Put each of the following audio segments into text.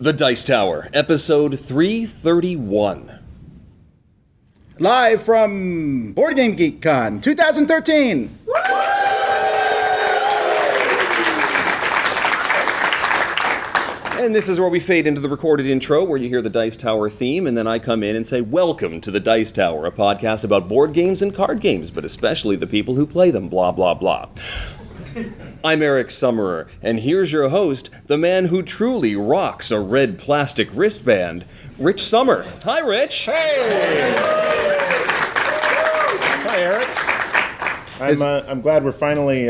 The Dice Tower, episode 331. Live from Boardgamegeek.con 2013. And this is where we fade into the recorded intro, where you hear the Dice Tower theme, and then I come in and say, welcome to the Dice Tower, a podcast about board games and card games, but especially the people who play them, blah, blah, blah. I'm Rich Sommer, and here's your host, the man who truly rocks a red plastic wristband, Rich Sommer. Hi, Rich. Hey! Hi, Eric. I'm glad we're finally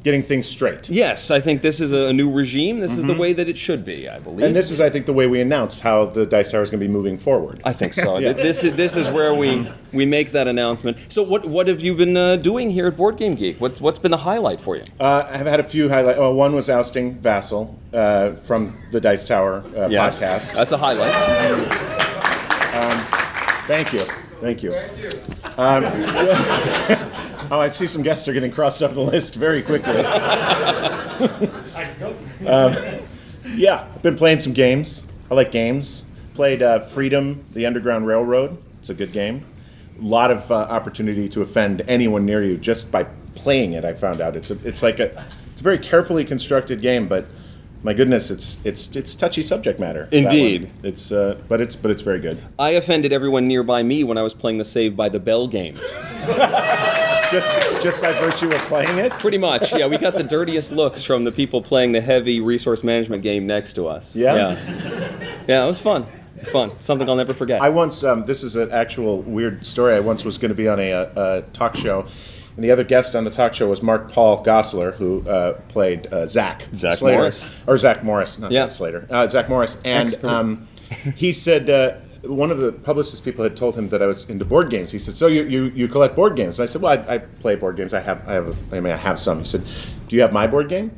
getting things straight. Yes, I think this is a new regime. This is the way that it should be, I believe. And this is, I think, the way we announce how the Dice Tower is going to be moving forward. I think so. Yeah. This is where we make that announcement. So what have you been doing here at Board Game Geek? What's been the highlight for you? I've had a few highlights. Well, one was ousting Vassel from the Dice Tower podcast. That's a highlight. Thank you. Oh, I see some guests are getting crossed off the list very quickly. Yeah, I've been playing some games. I like games. Played Freedom, the Underground Railroad. It's a good game. A lot of opportunity to offend anyone near you just by playing it. I found out it's a very carefully constructed game, but my goodness, it's touchy subject matter. Indeed, it's but it's very good. I offended everyone nearby me when I was playing the Save by the Bell game. Just by virtue of playing it? Pretty much, yeah. We got the dirtiest looks from the people playing the heavy resource management game next to us. Yeah, it was fun. Something I'll never forget. I once, this is an actual weird story. I once was going to be on a talk show, and the other guest on the talk show was Mark-Paul Gosselaar, who played Zach Slater. Morris. Or Zach Morris, not Zach Slater. Zach Morris. And he said, one of the Publicis people had told him that I was into board games. He said, "So you collect board games?" And I said, "Well, I play board games. I have some." He said, "Do you have my board game?"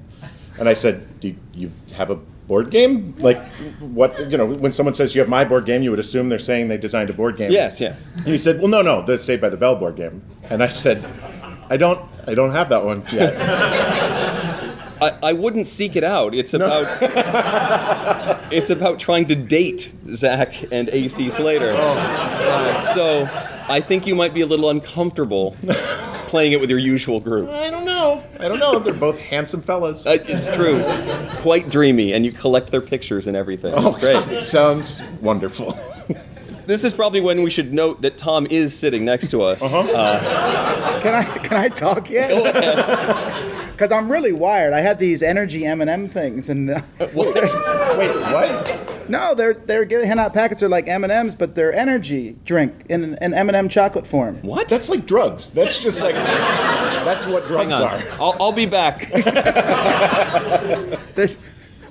And I said, "Do you have a board game? Like, what? You know, when someone says you have my board game, you would assume they're saying they designed a board game." Yes. And he said, "Well, no, the Saved by the Bell board game." And I said, "I don't have that one yet." I wouldn't seek it out. It's about it's about trying to date Zach and AC Slater. So I think you might be a little uncomfortable playing it with your usual group. I don't know. They're both handsome fellas. It's true. Quite dreamy, and you collect their pictures and everything. It's great. God, it sounds wonderful. This is probably when we should note that Tom is sitting next to us. Can I talk yet? Go ahead. Because I'm really wired. I had these energy M&M things, and What? Wait, what? no, they're handing out packets. They're like M&Ms, but they're energy drink in an M&M chocolate form. What? That's like drugs. That's just like, that's what drugs Hang on. are. I'll be back.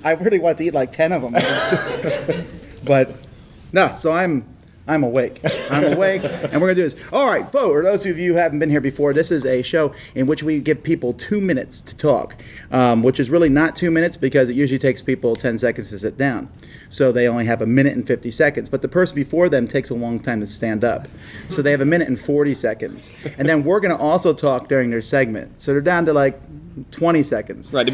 I really want to eat like 10 of them, but no. So I'm awake. I'm awake, and we're going to do this. All right, folks, for those of you who haven't been here before, this is a show in which we give people 2 minutes to talk, which is really not 2 minutes because it usually takes people 10 seconds to sit down. So they only have 1 minute and 50 seconds. But the person before them takes a long time to stand up. So they have 1 minute and 40 seconds. And then we're going to also talk during their segment. So they're down to like 20 seconds. Right. It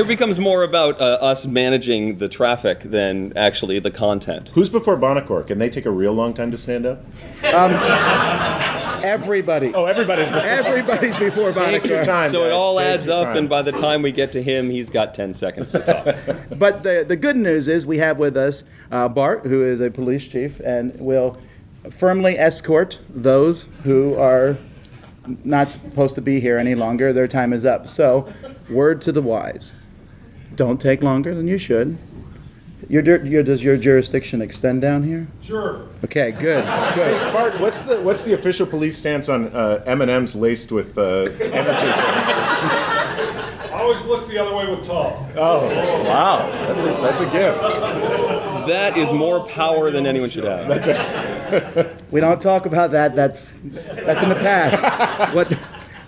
becomes more about us managing the traffic than actually the content. Who's before Bonacor? Can they take a real long time to stand up? Everybody. Oh, everybody's before. Everybody's before Take your Bonacor. time, So it guys. all Take adds your up, time. and by the time we get to him, he's got 10 seconds to talk. But the good news is we have with us Bart, who is a police chief, and will firmly escort those who are not supposed to be here any longer. Their time is up. So, word to the wise. Don't take longer than you should. Does your jurisdiction extend down here? Sure. Okay, good. Hey, Bart, what's the official police stance on M&Ms laced with energy? I always look the other way with Tom. Oh, wow, that's a gift. That is more power than anyone should have. We don't talk about that. That's in the past.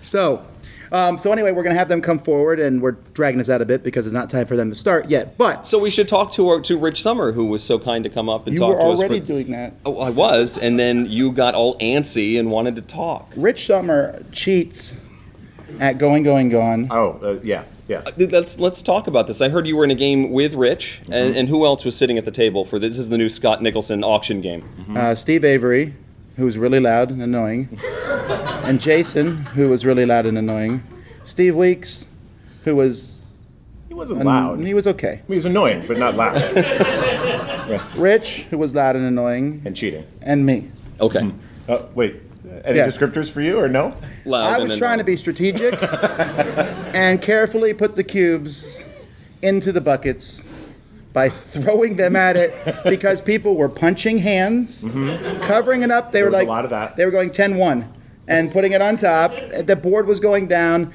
So anyway, we're going to have them come forward, and we're dragging this out a bit because it's not time for them to start yet. But So we should talk to Rich Sommer, who was so kind to come up and you talk were to us. already doing that. Oh, I was, and then you got all antsy and wanted to talk. Rich Sommer cheats at going. Oh, yeah. Yeah. Let's talk about this. I heard you were in a game with Rich, and who else was sitting at the table for this? This is the new Scott Nicholson auction game. Steve Avery, who was really loud and annoying, and Jason, who was really loud and annoying. Steve Weeks, who was... He wasn't loud. He was okay. He was annoying, but not loud. Rich, who was loud and annoying. And cheating. And me. Okay. Wait, any descriptors for you or no? Loud I and was trying to be strategic and carefully put the cubes into the buckets by throwing them at it because people were punching hands, covering it up. They There were was like a lot of that. They were going 10-1 and putting it on top. The board was going down.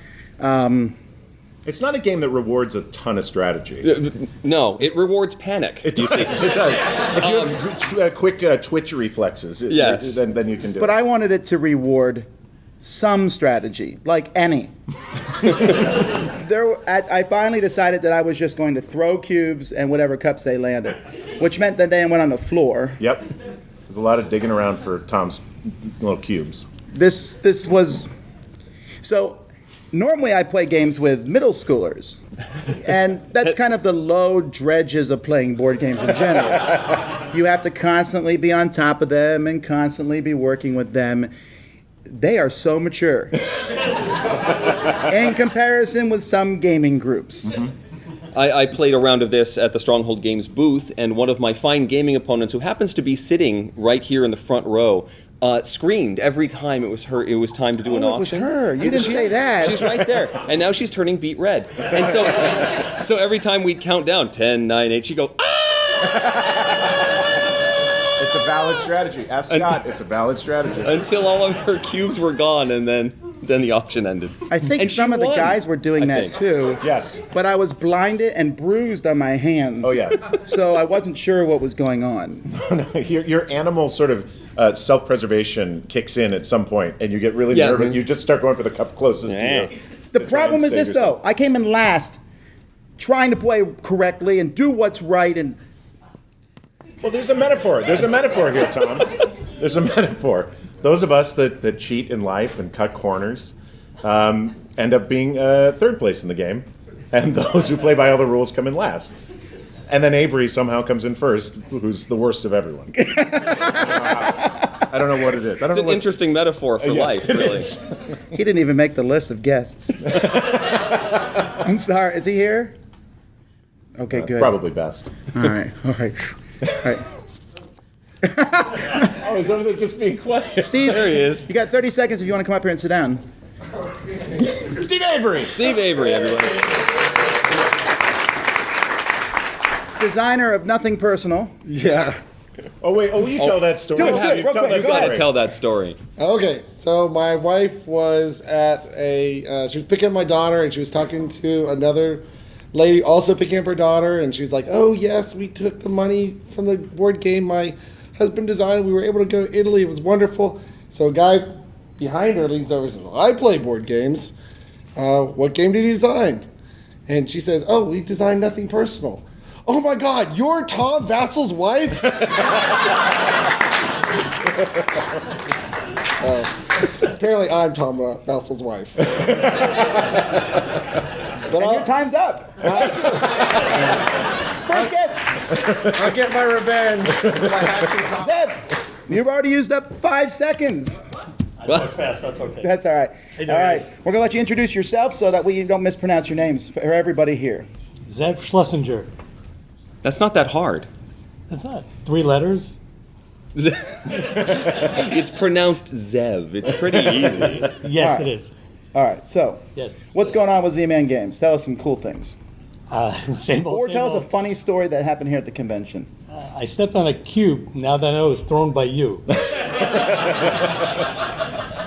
It's not a game that rewards a ton of strategy. No, it rewards panic. It does. It does. If you have quick twitch reflexes, Yes. then you can do But it. I wanted it to reward some strategy, like any. I finally decided that I was just going to throw cubes and whatever cups they landed, which meant that they went on the floor. Yep. There's a lot of digging around for Tom's little cubes. This was so. Normally, I play games with middle schoolers, and that's kind of the low dredges of playing board games in general. You have to constantly be on top of them and constantly be working with them. They are so mature in comparison with some gaming groups. I played a round of this at the Stronghold Games booth, and one of my fine gaming opponents, who happens to be sitting right here in the front row, screamed every time it was time to do an auction. It was her. You didn't say that. She's right there, and now she's turning beet red. And so every time we'd count down 10, 9, 8, she'd go, ah! It's a valid strategy. Ask Scott. It's a valid strategy. Until all of her cubes were gone, and then the auction ended. I think And she some of the won, guys were doing I that think. too. Yes. But I was blinded and bruised on my hands. Oh, yeah. So I wasn't sure what was going on. Your animal sort of self-preservation kicks in at some point, and you get really Yeah. nervous. You just start going for the cup closest Yeah. to you. The to try problem and is save this, yourself. though. I came in last, trying to play correctly and do what's right, and Well, there's a metaphor. There's a metaphor here, Tom. There's a metaphor. Those of us that cheat in life and cut corners end up being third place in the game, and those who play by all the rules come in last. And then Avery somehow comes in first, who's the worst of everyone. I don't know what it is. I don't It's know an what's- interesting metaphor for Yeah, life, it really. is. he didn't even make the list of guests. I'm sorry. Is he here? Okay, good. Probably best. All right. All right. All right. Oh, is everything just being quiet? Steve, There he is. you got 30 seconds if you want to come up here and sit down. Steve Avery. Steve Avery, everybody. Designer of Nothing Personal. Yeah. Oh wait. Oh, will you tell that story? Do it, Have you real tell quick, that go You gotta ahead. story. tell that story. Okay. So my wife was at she was picking up my daughter, and she was talking to another lady also picking up her daughter, and she was like, "Oh yes, we took the money from the board game my husband designed. We were able to go to Italy. It was wonderful." So a guy behind her leans over and says, "I play board games. What game did you design?" And she says, "Oh, we designed Nothing Personal." "Oh my God, you're Tom Vassel's wife?" Apparently, I'm Tom Vassel's wife. But And your time's up. First guess. I'll get my revenge. Zev, you've already used up 5 seconds. Fast, that's okay. That's all right. Hey, All right. guys. We're going to let you introduce yourself so that we don't mispronounce your names for everybody here. Zev Schlesinger. That's not that hard. That's not 3 letters. It's pronounced Zev. It's pretty easy. Yes, All right. it is. All right. So, Yes. what's going on with Z-Man Games? Tell us some cool things. Same old. Or same tell us a old. funny story that happened here at the convention. I stepped on a cube. Now that I know it was thrown by you.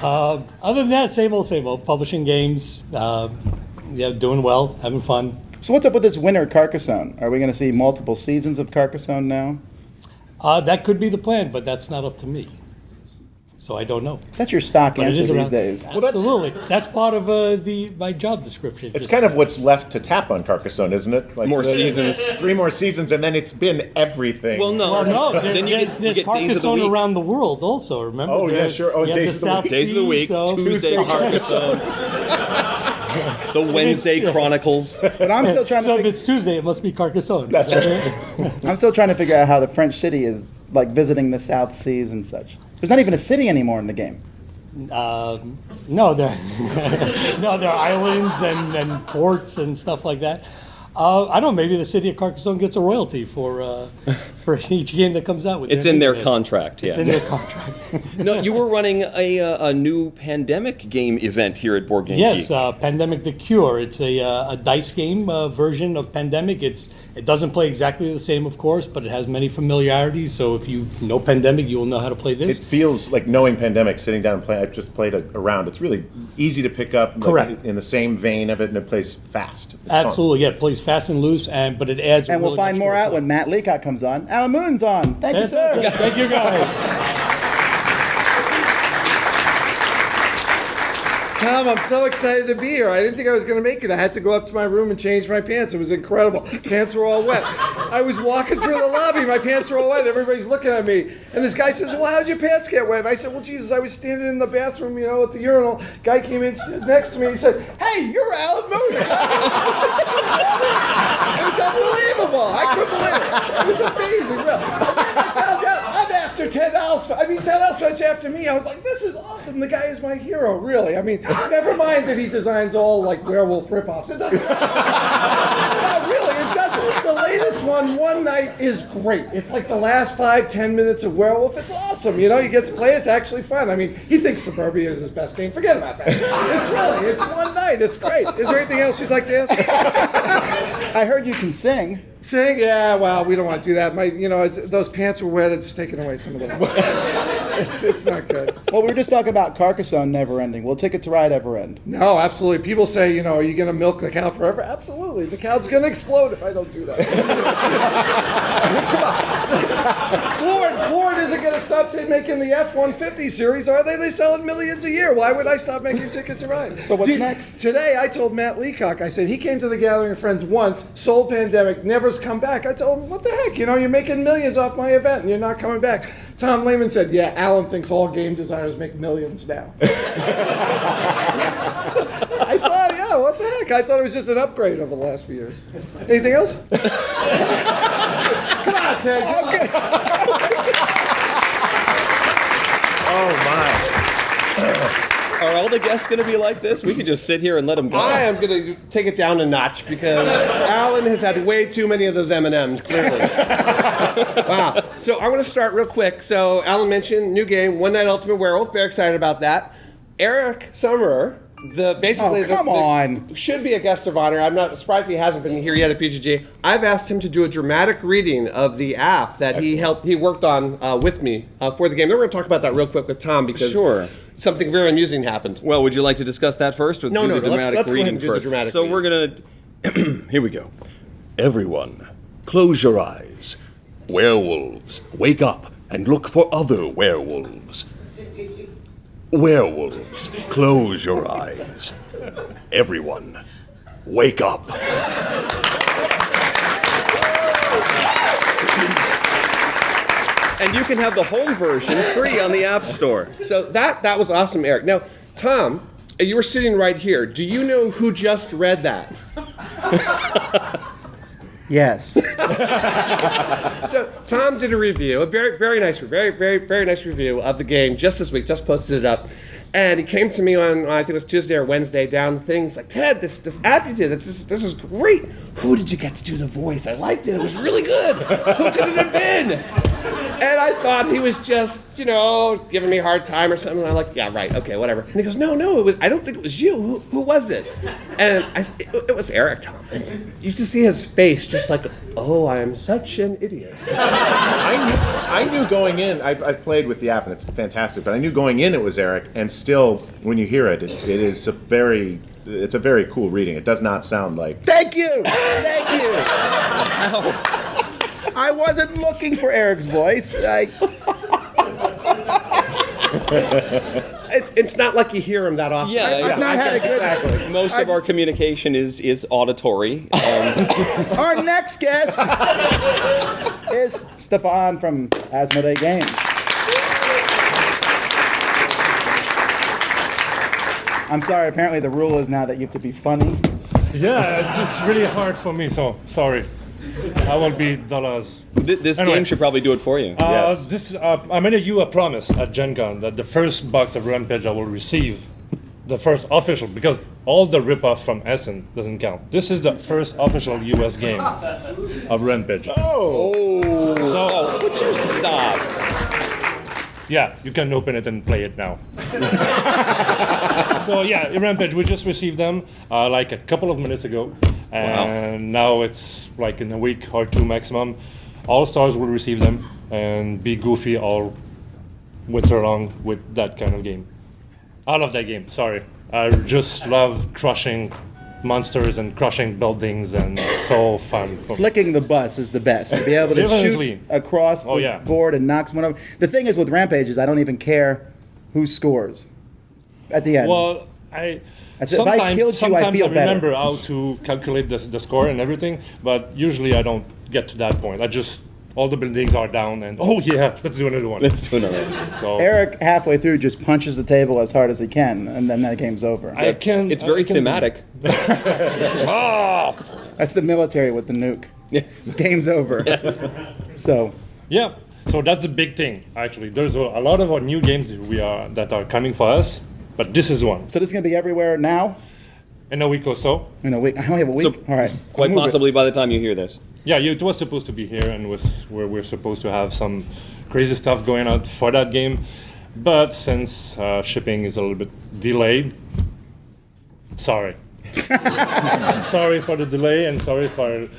Other than that, same old, same old. Publishing games. Yeah, doing well, having fun. So what's up with this winter Carcassonne? Are we going to see multiple seasons of Carcassonne now? That could be the plan, but that's not up to me. So I don't know. That's your stock But it answer is these around. days. Well, that's- Absolutely. That's part of my job description. It's Just- kind of what's left to tap on Carcassonne, isn't it? Like More seasons. 3 more seasons, and then it's been everything. Well, no. Well, no, Then you there's get days of the Carcassonne week. around the world also, remember? Oh, yeah, There- sure. Oh, you have days the of the South week. Days of the Sea, week, so- Tuesday, Carcassonne. The Wednesday Chronicles. But I'm still trying So to. if it's Tuesday, it must be Carcassonne. That's right. I'm still trying to figure out how the French city is like visiting the South Seas and such. There's not even a city anymore in the game. No, they're no, they're islands and ports and stuff like that. I don't know. Maybe the city of Carcassonne gets a royalty for each game that comes out with. It's in their contract. It's Yeah. in their contract. No, you were running a new pandemic game event here at Board Game Yes, Geek. Pandemic: The Cure. It's a dice game version of Pandemic. It doesn't play exactly the same, of course, but it has many familiarities. So if you know Pandemic, you will know how to play this. It feels like knowing Pandemic, sitting down and playing. I've just played a round. It's really easy to pick up. Like, Correct. in the same vein of it, and it plays fast. It's fun. Absolutely, yeah. It plays fast and loose, but it adds. And we'll find more out when Matt Leacock comes on. Alan Moon's on. Thank you, sir. Thank you, guys. Tom, I'm so excited to be here. I didn't think I was going to make it. I had to go up to my room and change my pants. It was incredible. Pants were all wet. I was walking through the lobby. My pants were all wet. Everybody's looking at me. And this guy says, well, how'd your pants get wet? And I said, well, Jesus, I was standing in the bathroom, at the urinal. Guy came in, stood next to me. He said, hey, you're Alan Moon. It was unbelievable. I couldn't believe it. It was amazing. I found out I'm after Ted Alspach after me. I was like, this is awesome. The guy is my hero, really. I mean, never mind that he designs all like werewolf ripoffs. It doesn't. No, really, it doesn't. The latest one night, is great. It's like the last 5-10 minutes of Werewolf. It's awesome. You get to play. It's actually fun. I mean, he thinks Suburbia is his best game. Forget about that. It's one night. It's great. Is there anything else you'd like to ask? I heard you can sing. Sing? Yeah, well, we don't want to do that. Those pants were wet. It's taken away some of them. It's not good. Well, we were just talking about Carcassonne never ending. Will Ticket to Ride ever end? No, absolutely. People say, are you going to milk the cow forever? Absolutely. The cow's going to explode if I don't do that. Come on. Ford isn't going to stop making the F-150 series, are they? They sell it millions a year. Why would I stop making Ticket to Ride? So what's next? Today, I told Matt Leacock, I said, he came to the Gathering of Friends once, sold Pandemic, never's come back. I told him, what the heck? You're making millions off my event and you're not coming back. Tom Lehman said, yeah, Alan thinks all game designers make millions now. I thought, yeah, what the heck? I thought it was just an upgrade over the last few years. Anything else? Come on, Ted. Okay. Oh my! Are all the guests going to be like this? We could just sit here and let them go. I am going to take it down a notch because Alan has had way too many of those M&Ms, clearly. Wow. So I want to start real quick. So Alan mentioned new game, One Night Ultimate Werewolf. Very excited about that. Eric Sommer, come on. should be a guest of honor. I'm not surprised he hasn't been here yet at BGG. I've asked him to do a dramatic reading of the app that he worked on with me for the game. Then we're going to talk about that real quick with Tom because something very amusing happened. Well, would you like to discuss that first, or No, do the dramatic let's go ahead reading and do the first? dramatic So reading. we're gonna. Here we go. Everyone, close your eyes. Werewolves, wake up and look for other werewolves. Werewolves, close your eyes. Everyone, wake up. And you can have the home version free on the App Store. So that was awesome, Eric. Now, Tom, you were sitting right here. Do you know who just read that? Yes. So Tom did a review, a very nice review of the game just this week. Just posted it up, and he came to me on I think it was Tuesday or Wednesday down the thing. He's like, Ted, this app you did, this is great. Who did you get to do the voice? I liked it. It was really good. Who could it have been? And I thought he was just, giving me a hard time or something. And I'm like, yeah, right, okay, whatever. And he goes, no, I don't think it was you. Who was it? And it was Eric, Tom. And you can see his face just like, oh, I am such an idiot. I knew going in. I've played with the app and it's fantastic. But I knew going in it was Eric. And still, when you hear it, it's a very cool reading. It does not sound like. Thank you. Thank you. I wasn't looking for Eric's voice. It's not like you hear him that often. Yeah, I've not had a good. exactly. Most of our communication is auditory. Our next guest is Stephan from Asmodee Games. I'm sorry. Apparently, the rule is now that you have to be funny. Yeah, it's really hard for me, so sorry. I will be dollars. This game should probably do it for you. Yes. I made you a promise at Gen Con that the first box of Rampage I will receive, the first official, because all the rip-off from Essen doesn't count. This is the first official US game of Rampage. So, would you stop? Yeah, you can open it and play it now. So yeah, Rampage, we just received them like a couple of minutes ago. And now it's like in a week or two maximum. All Stars will receive them and be goofy all winter long with that kind of game. I love that game, sorry. I just love crushing monsters and crushing buildings, and so fun. Flicking the bus is the best. To be able to Definitely. shoot across the board and knock someone over. The thing is with Rampage is I don't even care who scores at the end. Well, If I killed you, I feel better. remember how to calculate the score and everything, but usually I don't get to that point. All the buildings are down, and let's do another one. Let's do another one. So Eric, halfway through, just punches the table as hard as he can, and then that game's over. It's very thematic. That's the military with the nuke. Yes. Game's over. Yes. So that's the big thing. Actually, there's a lot of our new games that are coming for us, but this is one. So this is gonna be everywhere now? In a week or so. In a week? I only have a week. So all right. Quite possibly by the time you hear this. Yeah, it was supposed to be here, and we're supposed to have some crazy stuff going on for that game. But since shipping is a little bit delayed, sorry. Sorry for the delay, and sorry for...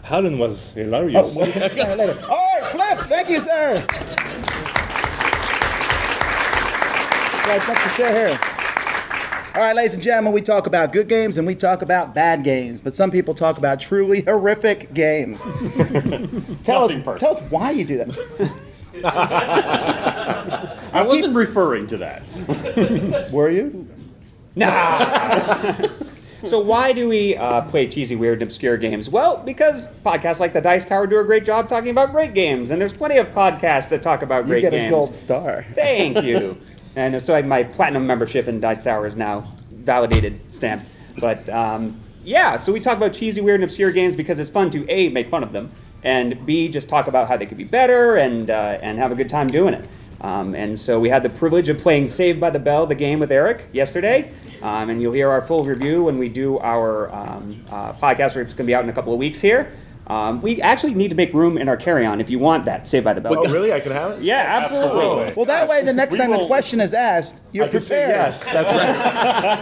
Helen was hilarious. That's coming later. All right, Flip. Thank you, sir. Guys, thanks for sharing here. All right, ladies and gentlemen, we talk about good games and we talk about bad games, but some people talk about truly horrific games. Tell us why you do that. I wasn't referring to that. Were you? Nah. So why do we play cheesy, weird, and obscure games? Well, because podcasts like the Dice Tower do a great job talking about great games, and there's plenty of podcasts that talk about great games. You get a gold star. Thank you. And so my platinum membership in Dice Tower is now validated stamp. But so we talk about cheesy, weird, and obscure games because it's fun to A, make fun of them, and B, just talk about how they could be better and have a good time doing it. And so we had the privilege of playing Saved by the Bell, the game with Eric, yesterday. And you'll hear our full review when we do our podcast, where it's going to be out in a couple of weeks here. We actually need to make room in our carry-on if you want that Saved by the Bell. Oh, really? I can have it? Yeah, absolutely. Well, that way, the next time the question is asked, you're prepared. Say yes, that's right.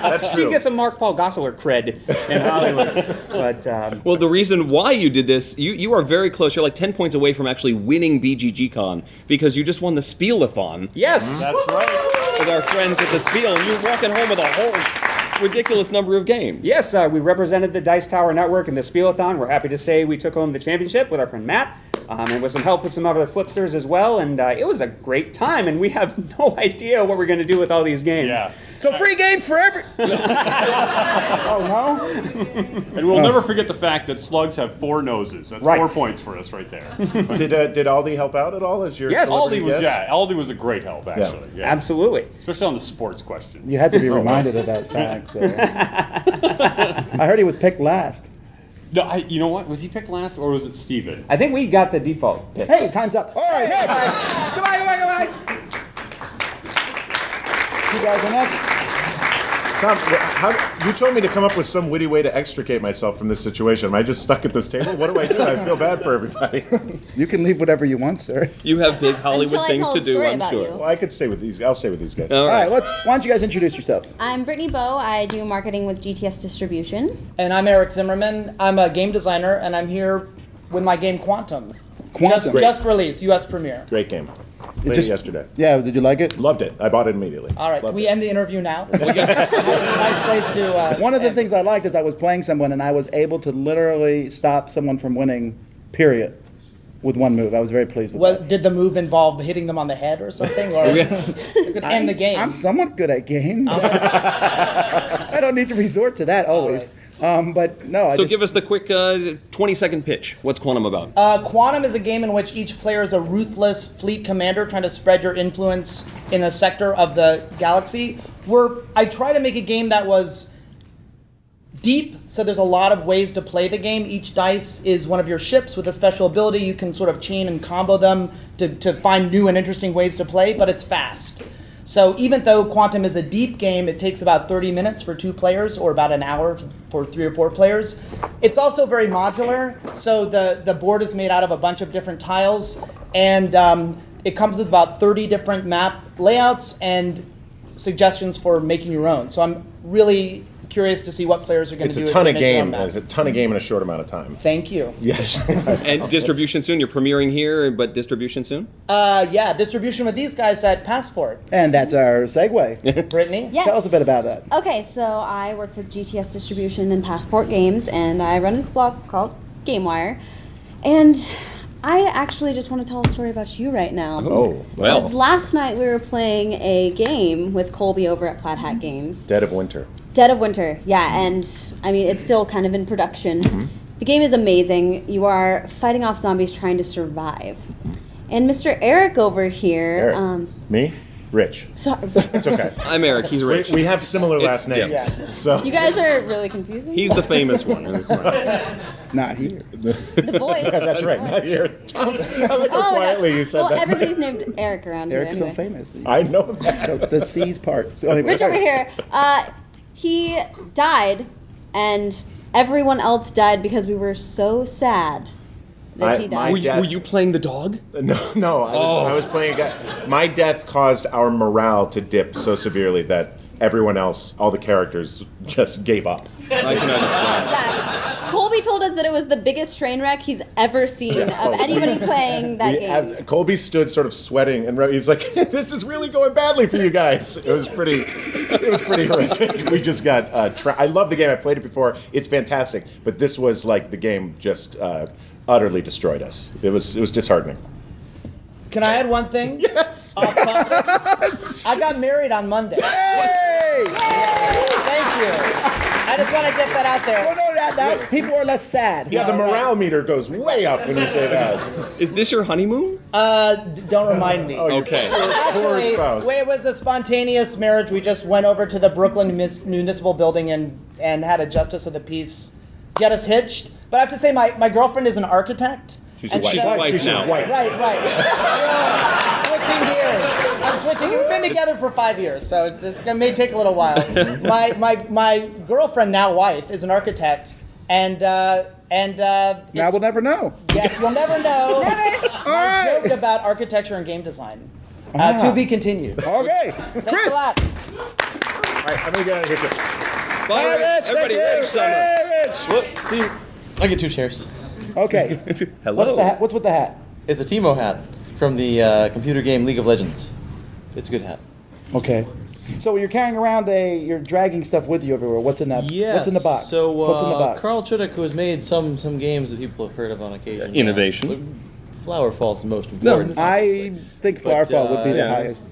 That's true. She gets some Mark-Paul Gosselaar cred in Hollywood. But, well, the reason why you did this, you are very close. You're like 10 points away from actually winning BGG.con because you just won the Spielathon. Yes. That's right. With our friends at the Spiel, and you're walking home with a whole ridiculous number of games. Yes, we represented the Dice Tower Network in the Spielathon. We're happy to say we took home the championship with our friend Matt, and with some help with some other flipsters as well, and it was a great time, and we have no idea what we're going to do with all these games. Yeah. So free games for every... Oh, no? And we'll never forget the fact that slugs have 4 noses. That's Right. 4 points for us right there. Did Aldi help out at all as your Yes. celebrity guest? Aldi was a great help, actually. Yeah. Absolutely. Especially on the sports questions. You had to be reminded of that fact. I heard he was picked last. No, you know what? Was he picked last, or was it Steven? I think we got the default pick. Hey, time's up. All right, next. Goodbye. You guys are next. Tom, you told me to come up with some witty way to extricate myself from this situation. Am I just stuck at this table? What do? I feel bad for everybody. You can leave whatever you want, sir. You have big Hollywood things to do, I'm sure. Well, I could stay with these. I'll stay with these guys. All right. Why don't you guys introduce yourselves? I'm Brittany Bowe. I do marketing with GTS Distribution. And I'm Eric Zimmerman. I'm a game designer, and I'm here with my game Quantum. Quantum. Just released, U.S. premiere. Great game. Played it yesterday. Yeah, did you like it? Loved it. I bought it immediately. All right, Loved we it. end the interview now. This is a nice place to. One of the things I liked is I was playing someone and I was able to literally stop someone from winning, period, with one move. I was very pleased with that. Did the move involve hitting them on the head or something, or it could end the game? I'm somewhat good at games. I don't need to resort to that always. But no. So give us the quick 20-second pitch. What's Quantum about? Quantum is a game in which each player is a ruthless fleet commander trying to spread your influence in a sector of the galaxy. I try to make a game that was deep, so there's a lot of ways to play the game. Each dice is one of your ships with a special ability. You can sort of chain and combo them to find new and interesting ways to play, but it's fast. So even though Quantum is a deep game, it takes about 30 minutes for 2 players or about an hour for 3 or 4 players. It's also very modular, so the board is made out of a bunch of different tiles, and it comes with about 30 different map layouts and suggestions for making your own. So I'm really curious to see what players are going to do. It's a ton of game. It's a ton of game in a short amount of time. Thank you. Yes. And distribution soon. You're premiering here, but distribution soon. Yeah, distribution with these guys at Passport. And that's our segue. Brittany, Yes. Tell us a bit about that. Okay, so I work with GTS Distribution and Passport Games, and I run a blog called GameWire. And I actually just want to tell a story about you right now. Oh, well. Because last night we were playing a game with Colby over at Plaid Hat Games. Dead of Winter. Dead of Winter, yeah, and I mean, it's still kind of in production. The game is amazing. You are fighting off zombies trying to survive. And Mr. Eric over here... Eric. Me? Rich. Sorry. It's okay. I'm Eric. He's Rich. We have similar last names. Yeah. So You guys are really confusing. He's the famous one. Not here. The voice. That's right. Not here. Tom, I like how quietly you said well, that. everybody's named Eric around Eric's here. so famous. I know that. The C's part. So anyway, Rich over here. He died, and everyone else died because we were so sad that he died. Were you playing the dog? No. I was playing a guy. My death caused our morale to dip so severely that everyone else, all the characters, just gave up. I can understand. Yeah. Colby told us that it was the biggest train wreck he's ever seen of anybody playing that game. Colby stood sort of sweating, and he's like, "This is really going badly for you guys." It was pretty horrific. We just got. I love the game. I played it before. It's fantastic, but this was like the game just utterly destroyed us. It was disheartening. Can I add one thing? Yes. I got married on Monday. Hey! Thank you. I just want to get that out there. Oh, no, that people are less sad. Yeah, the morale meter goes way up when you say that. Is this your honeymoon? Don't remind me. Okay. Actually, poor spouse. it was a spontaneous marriage. We just went over to the Brooklyn Municipal Building and had a justice of the peace get us hitched. But I have to say, my girlfriend is an architect. She's your wife. She's now. Right. Switching gears. I'm switching. We've been together for 5 years, so it may take a little while. My girlfriend, now wife, is an architect, and Now we'll never know. yes, you'll never know. Never. My joke about architecture and game design. To be continued. Okay. Thanks Chris. a lot. All right, I'm gonna get out of here too. Bye, Rich. Everybody, Rich Sommer. Hey, Rich. Whoop, see you. I get 2 shares. Okay. Hello. What's with the hat? It's a Timo hat from the computer game League of Legends. It's a good hat. Okay. So you're carrying around you're dragging stuff with you everywhere. What's in that? Yeah. What's in the box? So what's in the box? Carl Chudyk, who has made some games that people have heard of on occasion. Innovation. Flowerfall's the most important. I think Flowerfall would be the highest.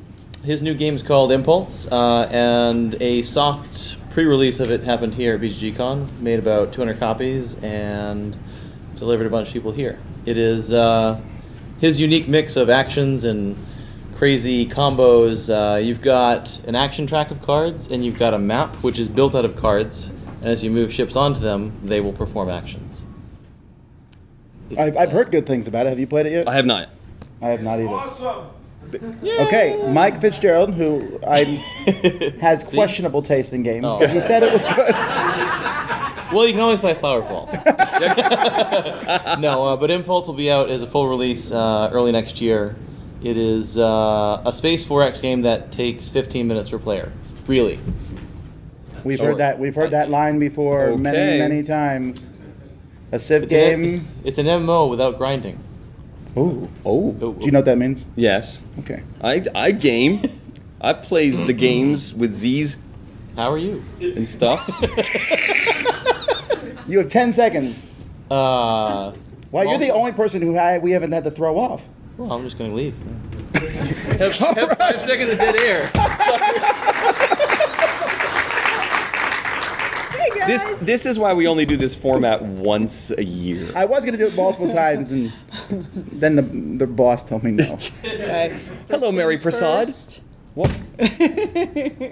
His new game is called Impulse, and a soft pre-release of it happened here at BGG.con. Made about 200 copies and delivered a bunch of people here. It is his unique mix of actions and crazy combos. You've got an action track of cards, and you've got a map which is built out of cards. And as you move ships onto them, they will perform actions. I've heard good things about it. Have you played it yet? I have not. I have not either. Awesome. Okay, Mike Fitzgerald, who has questionable taste in games, but he said it was good. Well, you can always play Flowerfall. No, but Impulse will be out as a full release early next year. It is a Space 4X game that takes 15 minutes per player. Really. We've heard that line before many times. A Civ game. It's an MMO without grinding. Ooh. Do you know what that means? Yes. Okay. I game. I plays the games with Z's. How are you? And stuff. You have 10 seconds. Well, you're the only person who we haven't had to throw off. Well, I'm just going to leave. Have 5 seconds of dead air. This is why we only do this format once a year. I was going to do it multiple times, and then the boss told me no. Okay. Hello, Mary Prasad. First. What?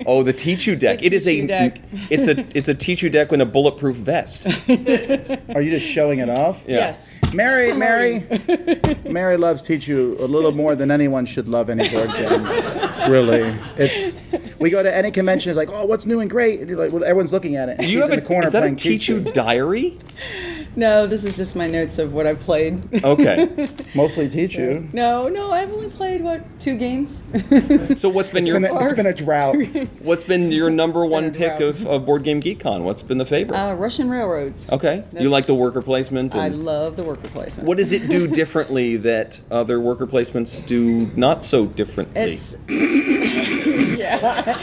Oh, the Tichu deck. It is a deck. it's a Tichu deck with a bulletproof vest. Are you just showing it off? Yeah. Yes. Mary loves Tichu a little more than anyone should love any board game. Really, we go to any convention. It's like, oh, what's new and great? And you're like, well, everyone's looking at it. And Do you she's have in the corner is that a playing Tichu diary? No, this is just my notes of what I've played. Okay. Mostly Tichu. No, I've only played, 2 games? So what's been It's been a drought. What's been your number one a pick drought. of Boardgamegeek.con? What's been the favorite? Russian railroads. Okay. You like the worker placement? I And love the worker placement. what does it do differently that other worker placements do not so differently? It's yeah.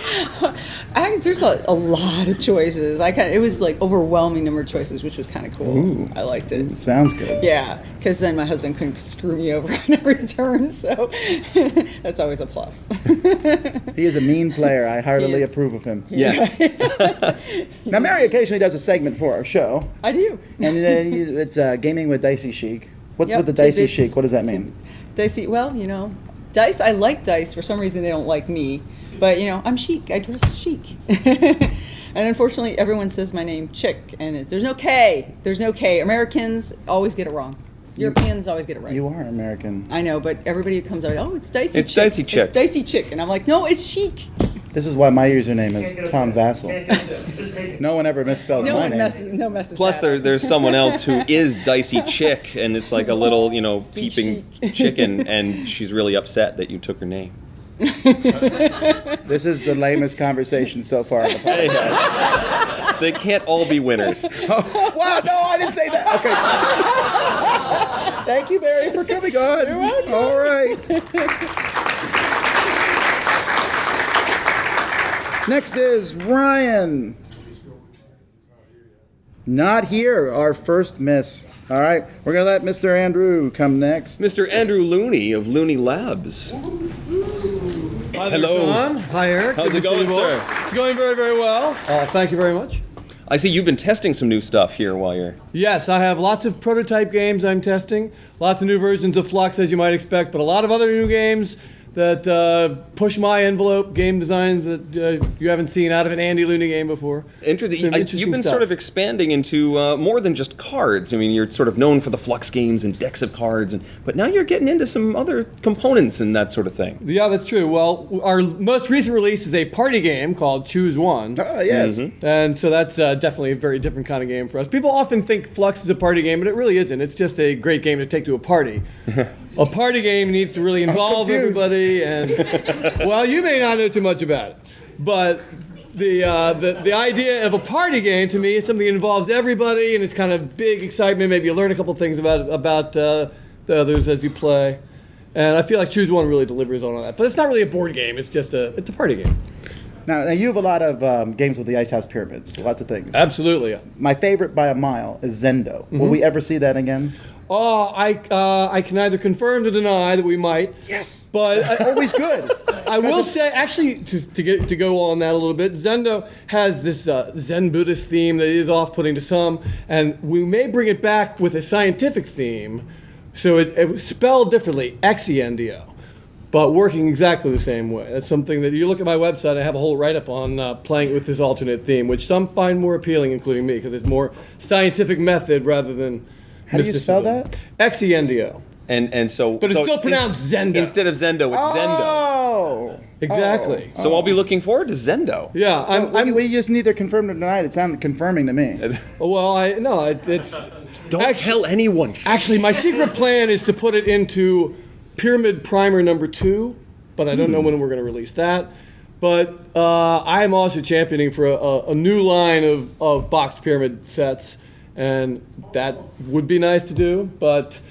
There's a lot of choices. It was like overwhelming number of choices, which was kind of cool. Ooh. I liked it. Sounds good. Yeah, because then my husband couldn't screw me over on every turn, so that's always a plus. He is a mean player. I heartily He is. approve of him. Yeah. Now, Mary occasionally does a segment for our show, I do. and it's Gaming with Dicey Chic. What's Yep, with the Dicey tidbits. Chic? What does that mean? Dicey, well, dice, I like dice. For some reason, they don't like me. But, I'm chic. I dress chic. And unfortunately, everyone says my name Chick, and there's no K. There's no K. Americans always get it wrong. Europeans always get it right. You are American. I know, but everybody who comes out, oh, it's Dicey It's Chick. Dicey Chick. It's Dicey Chick. And I'm like, no, it's chic. This is why my username is Tom Vassel. No one ever misspells No my one name. messes Plus, that up. there's someone else who is Dicey Chick, and it's like a little, peeping chicken, and she's really upset that you took her name. This is the lamest conversation so far in the podcast. Hey, guys. They can't all be winners. Oh, wow, no, I didn't say that. Okay. Thank you, Mary, for coming on. You're welcome. All right. Next is Ryan. Not here, our first miss. All right, we're going to let Mr. Andrew come next. Mr. Andrew Looney of Looney Labs. Hi there, Hello. John. Hi, Eric. How's Good it to see going, you both. sir? It's going very, very well. Thank you very much. I see you've been testing some new stuff here while you're... Yes, I have lots of prototype games I'm testing, lots of new versions of Flux, as you might expect, but a lot of other new games that push my envelope, game designs that you haven't seen out of an Andy Looney game before. Interesting. Some You've been sort of expanding into more than just cards. I mean, you're sort of known for the Flux games and decks of cards, but now you're getting into some other components and that sort of thing. Yeah, that's true. Well, our most recent release is a party game called Choose One. Oh, yes. Mm-hmm. And so that's definitely a very different kind of game for us. People often think Flux is a party game, but it really isn't. It's just a great game to take to a party. A party game needs to really involve everybody, and well, you may not know too much about it, but the idea of a party game to me is something that involves everybody, and it's kind of big excitement. Maybe you learn a couple things about the others as you play, and I feel like Choose One really delivers on all that. But it's not really a board game; it's just it's a party game. Now you have a lot of games with the Ice House Pyramids, lots of things. Absolutely. My favorite by a mile is Zendo. Will we ever see that again? Oh, I can neither confirm or deny that we might. Yes. But always good. I will say, actually, to go on that a little bit, Zendo has this Zen Buddhist theme that is off-putting to some, and we may bring it back with a scientific theme, so it was spelled differently, X-E-N-D-O, but working exactly the same way. That's something that you look at my website, I have a whole write-up on playing it with this alternate theme, which some find more appealing, including me, because it's more scientific method rather than How do you spell that? X-E-N-D-O. And so, but it's still pronounced Zendo. Instead of Zendo, it's Zendo. Oh, exactly. So I'll be looking forward to Zendo. Yeah, we just neither confirmed or denied. It sounded confirming to me. Well, it's. Don't tell anyone. Actually, my secret plan is to put it into Pyramid Primer number 2, but I don't know when we're going to release that. But I'm also championing for a new line of boxed pyramid sets, and that would be nice to do, but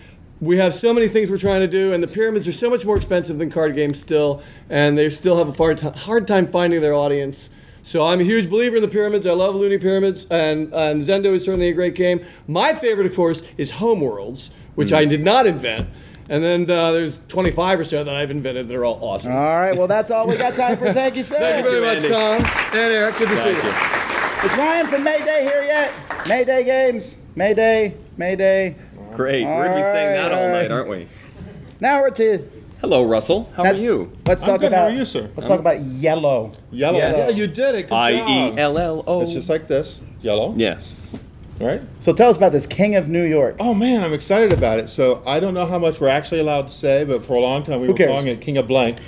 we have so many things we're trying to do, and the pyramids are so much more expensive than card games still, and they still have a hard time finding their audience. So I'm a huge believer in the pyramids. I love Looney Pyramids, and Zendo is certainly a great game. My favorite, of course, is Homeworlds, which I did not invent. And then there's 25 or so that I've invented that are all awesome. All right, well, that's all we got time for. Thank you, sir. Thank you very much, Tom. And Eric, good to see you. Is Ryan from Mayday here yet? Mayday Games. Mayday. Mayday. Great. We're going to be saying that all night, aren't we? Now we're to... Hello, Russell. How are you? Let's I'm talk good. about... How are you, sir? Let's talk about yellow. Yellow. Yes. Yeah, you did it. Good job. I-E-L-L-O. It's just like this. Yellow. Yes. Right? So tell us about this King of New York. Oh, man, I'm excited about it. So I don't know how much we're actually allowed to say, but for a long time we were cares? calling it King of Blank.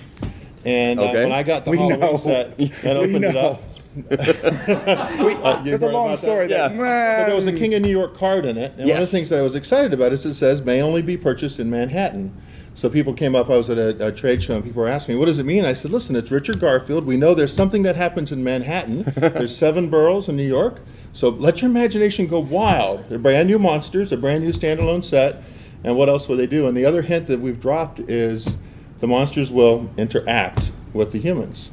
And when I got the We Halloween know. set and opened it up... There's a long story there. But there was a King of New York card in it, and one of the Yes. things that I was excited about is it says may only be purchased in Manhattan. So people came up, I was at a trade show, and people were asking me, what does it mean? I said, listen, it's Richard Garfield. We know there's something that happens in Manhattan. There's 7 boroughs in New York. So let your imagination go wild. They're brand new monsters, a brand new standalone set, and what else will they do? And the other hint that we've dropped is the monsters will interact with the humans.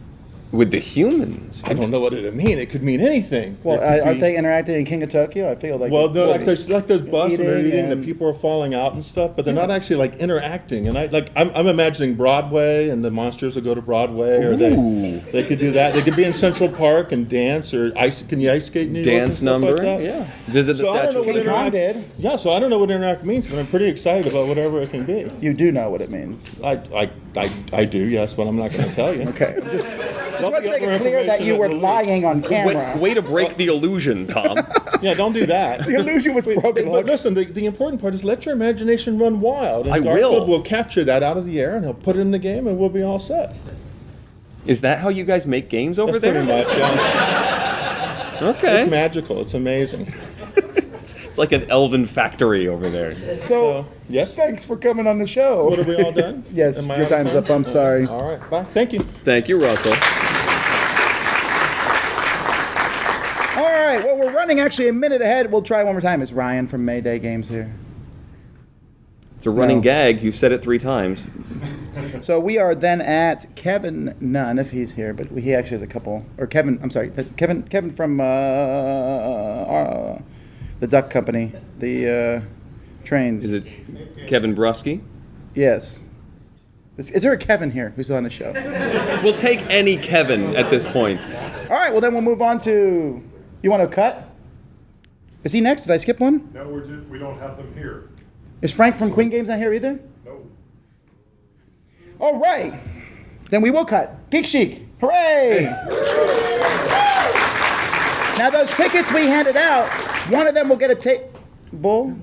With the humans? I don't know what it'll mean. It could mean anything. Well, It could aren't be- they interacting in King of Tokyo? I feel like... Well, it's- no, like there's bus and they're eating, and- the people are falling out and stuff, but they're not actually like interacting. And I'm imagining Broadway, and the monsters will go to Broadway, or they could do that. They could be in Central Park and dance, or can you ice skate in New York? Dance and stuff number? like that? Yeah. Visit the So I don't Statue know of what Liberty. Kong interact. did. Yeah, so I don't know what interact means, but I'm pretty excited about whatever it can be. You do know what it means. I do, yes, but I'm not going to tell you. Okay. Just want to make it clear that you were lying on camera. Way to break the illusion, Tom. Yeah, don't do that. The illusion was broken. But listen, the important part is let your imagination run wild. And I Garfield will. capture that out of the air, and he'll put it in the game, and we'll be all set. Is that how you guys make games over That's there? pretty much, yeah. Okay. It's magical. It's amazing. It's like an elven factory over there. So, yes. Thanks for coming on the show. What, are we all done? Yes, Am I your out of time's time? up. I'm sorry. All right, bye. Thank you. Thank you, Russell. All right, well, we're running actually a minute ahead. We'll try one more time. Is Ryan from Mayday Games here? It's a running gag. You've said it 3 times. So we are then at Kevin Nunn, if he's here, but he actually has a couple. Or Kevin, I'm sorry, that's Kevin from the Duck Company, the trains. Is it Kevin Brusky? Yes. Is there a Kevin here who's on the show? We'll take any Kevin at this point. All right, well, then we'll move on to... You want to cut? Is he next? Did I skip one? No, we don't have them here. Is Frank from Queen Games not here either? No. All right. Then we will cut. Geek Chic. Hooray! Now, those tickets we handed out, one of them will get a table.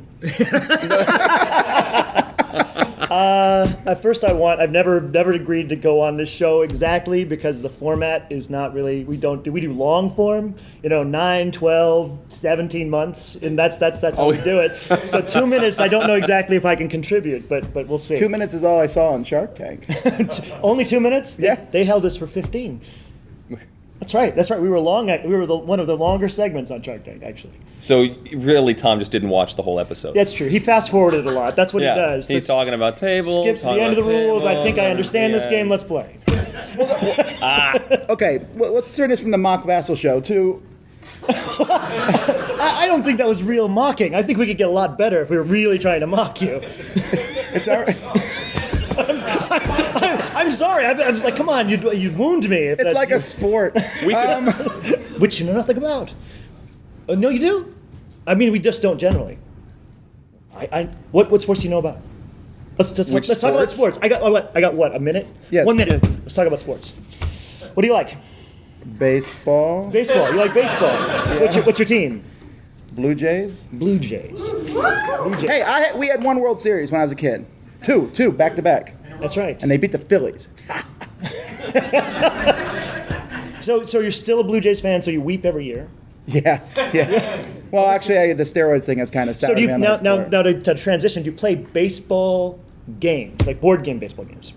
At first, I've never agreed to go on this show exactly because the format is not really. We do long form, 9, 12, 17 months, and that's how we do it. So 2 minutes, I don't know exactly if I can contribute, but we'll see. 2 minutes is all I saw on Shark Tank. Only 2 minutes? Yeah. They held us for 15. That's right. We were long. We were one of the longer segments on Shark Tank, actually. So really, Tom just didn't watch the whole episode. That's true. He fast forwarded a lot. That's what he does. He's talking about tables. Skips to the end of the rules. I think I understand this game. Let's play. Okay, well, let's turn this from the Mock Vassel show to... I don't think that was real mocking. I think we could get a lot better if we were really trying to mock you. It's all right. I'm sorry. I was like, come on, you'd wound me. It's like a sport. Which you know nothing about. No, you do. I mean, we just don't generally. What sports do you know about? Let's talk about sports. I got what? A minute? Yes. 1 minute. Let's talk about sports. What do you like? Baseball. Baseball. You like baseball? Yeah. What's your team? Blue Jays. Blue Jays. Hey, we had one World Series when I was a kid. Two, back to back. That's right. And they beat the Phillies. So you're still a Blue Jays fan, so you weep every year. Yeah. Well, actually, the steroids thing has kind of So soured do you, me on now, that now, sport. now to transition, do you play baseball games, like board game baseball games?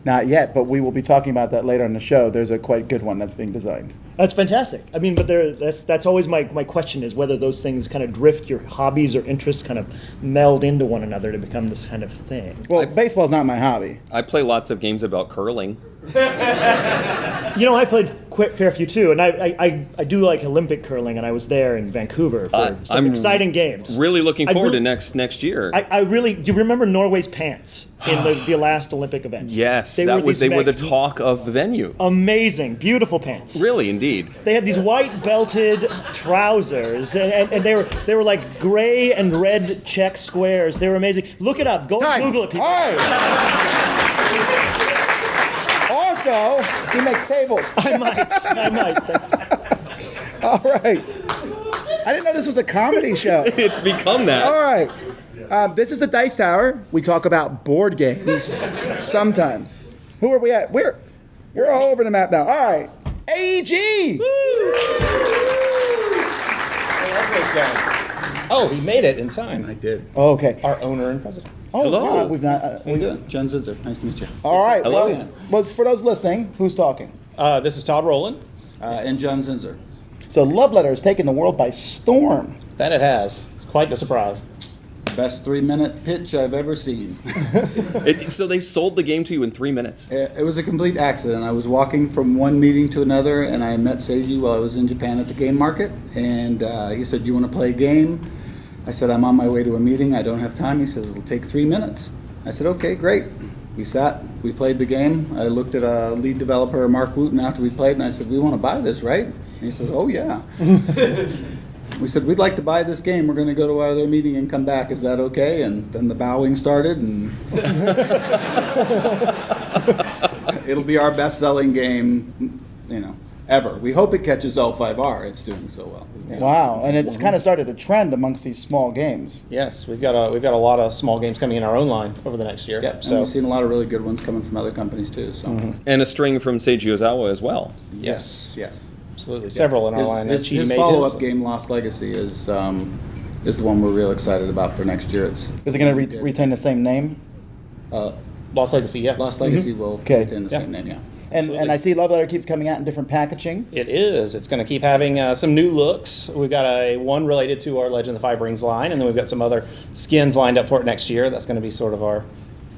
Not yet, but we will be talking about that later on the show. There's a quite good one that's being designed. That's fantastic. I mean, but that's always my question is whether those things kind of drift, your hobbies or interests kind of meld into one another to become this kind of thing. Well, baseball's not my hobby. I play lots of games about curling. I played fair few too, and I do like Olympic curling, and I was there in Vancouver for some exciting games. Really looking forward to next year. I really do. You remember Norway's pants in the last Olympic events? Yes, they were the talk of the venue. Amazing, beautiful pants. Really, indeed. They had these white belted trousers, and they were like gray and red check squares. They were amazing. Look it up. Go and Google it, people. All right. Also, he makes tables. I might. All right. I didn't know this was a comedy show. It's become that. All right. This is the Dice Tower. We talk about board games sometimes. Who are we at? We're all over the map now. All right. AEG. I love those guys. Oh, he made it in time. I did. Oh, okay. Our owner and president. Oh, hello. wow, we've not. How you doing? John Zinzer. Nice to meet you. All right. Hello. Well, for those listening, who's talking? This is Todd Rowland. And John Zinzer. So, Love Letter has taken the world by storm. That it has. It's quite the surprise. Best 3-minute pitch I've ever seen. So they sold the game to you in 3 minutes. It was a complete accident. I was walking from one meeting to another, and I met Seiji while I was in Japan at the game market. And he said, "You want to play a game?" I said, "I'm on my way to a meeting. I don't have time." He said, "It'll take 3 minutes." I said, "Okay, great." We sat, we played the game. I looked at lead developer Mark Wooten after we played, and I said, "We want to buy this, right?" And he said, "Oh, yeah." We said, "We'd like to buy this game. We're going to go to our other meeting and come back. Is that okay?" And then the bowing started, and it'll be our best-selling game, ever. We hope it catches L5R. It's doing so well. Wow, and it's kind of started a trend amongst these small games. Yes, we've got a lot of small games coming in our own line over the next year. Yep, So and we've seen a lot of really good ones coming from other companies too. So And a string from Seiji Ozawa as well. yes, absolutely. Several in our line. His Chi made follow-up his. game, Lost Legacy, is the one we're real excited about for next year. Is it going to retain the same name? Lost Legacy, yeah. Lost Legacy will Okay. retain the same name, yeah. And I see Love Letter keeps coming out in different packaging. It is. It's going to keep having some new looks. We've got one related to our Legend of the Five Rings line, and then we've got some other skins lined up for it next year. That's going to be sort of our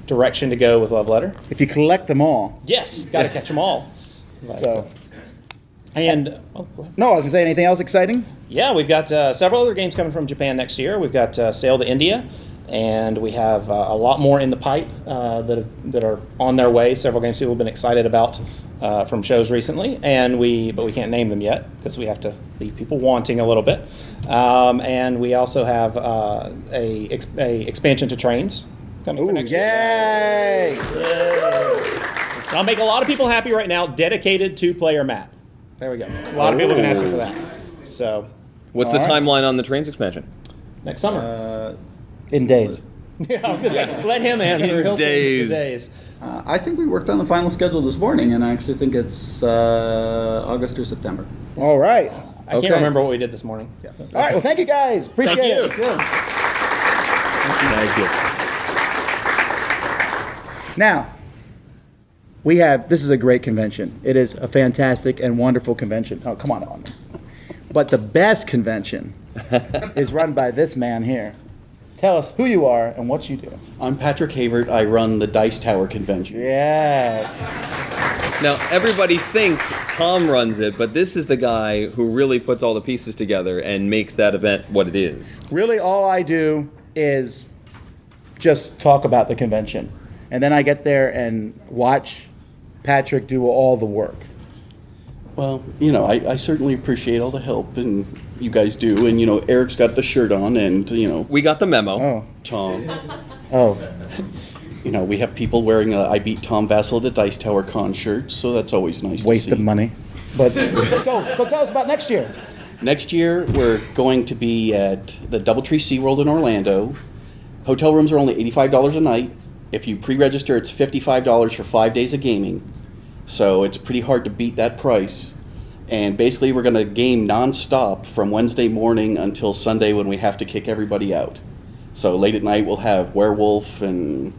direction to go with Love Letter. If you collect them all. Yes, got to catch them all. So. And No, I was going to say, anything else exciting? yeah, we've got several other games coming from Japan next year. We've got Sail to India, and we have a lot more in the pipe that are on their way. Several games people have been excited about from shows recently, but we can't name them yet because we have to leave people wanting a little bit. And we also have a expansion to Trains coming for next year. I'll make a lot of people happy right now. Dedicated two-player map. There we go. A lot of people have been asking for that. So, what's the timeline on the Trains expansion? Next summer. In days. Yeah, I was gonna say, let him answer. He'll tell you 2 days. I think we worked on the final schedule this morning, and I actually think it's August or September. All right. I can't remember what we did this morning. Yeah. All right. Well, thank you guys. Appreciate it. Thank you. Now, this is a great convention. It is a fantastic and wonderful convention. Oh, come on. But the best convention is run by this man here. Tell us who you are and what you do. I'm Patrick Havert. I run the Dice Tower Convention. Yes. Now, everybody thinks Tom runs it, but this is the guy who really puts all the pieces together and makes that event what it is. Really, all I do is just talk about the convention. And then I get there and watch Patrick do all the work. Well, I certainly appreciate all the help, and you guys do. And, Eric's got the shirt on, and, We got the memo. Oh. Tom. Oh. We have people wearing I Beat Tom Vassel the Dice Tower Con shirts, so that's always nice Waste to see. of money. But so tell us about next year. Next year, we're going to be at the Doubletree SeaWorld in Orlando. Hotel rooms are only $85 a night. If you pre-register, it's $55 for 5 days of gaming. So it's pretty hard to beat that price. And basically, we're going to game non-stop from Wednesday morning until Sunday when we have to kick everybody out. So late at night, we'll have Werewolf and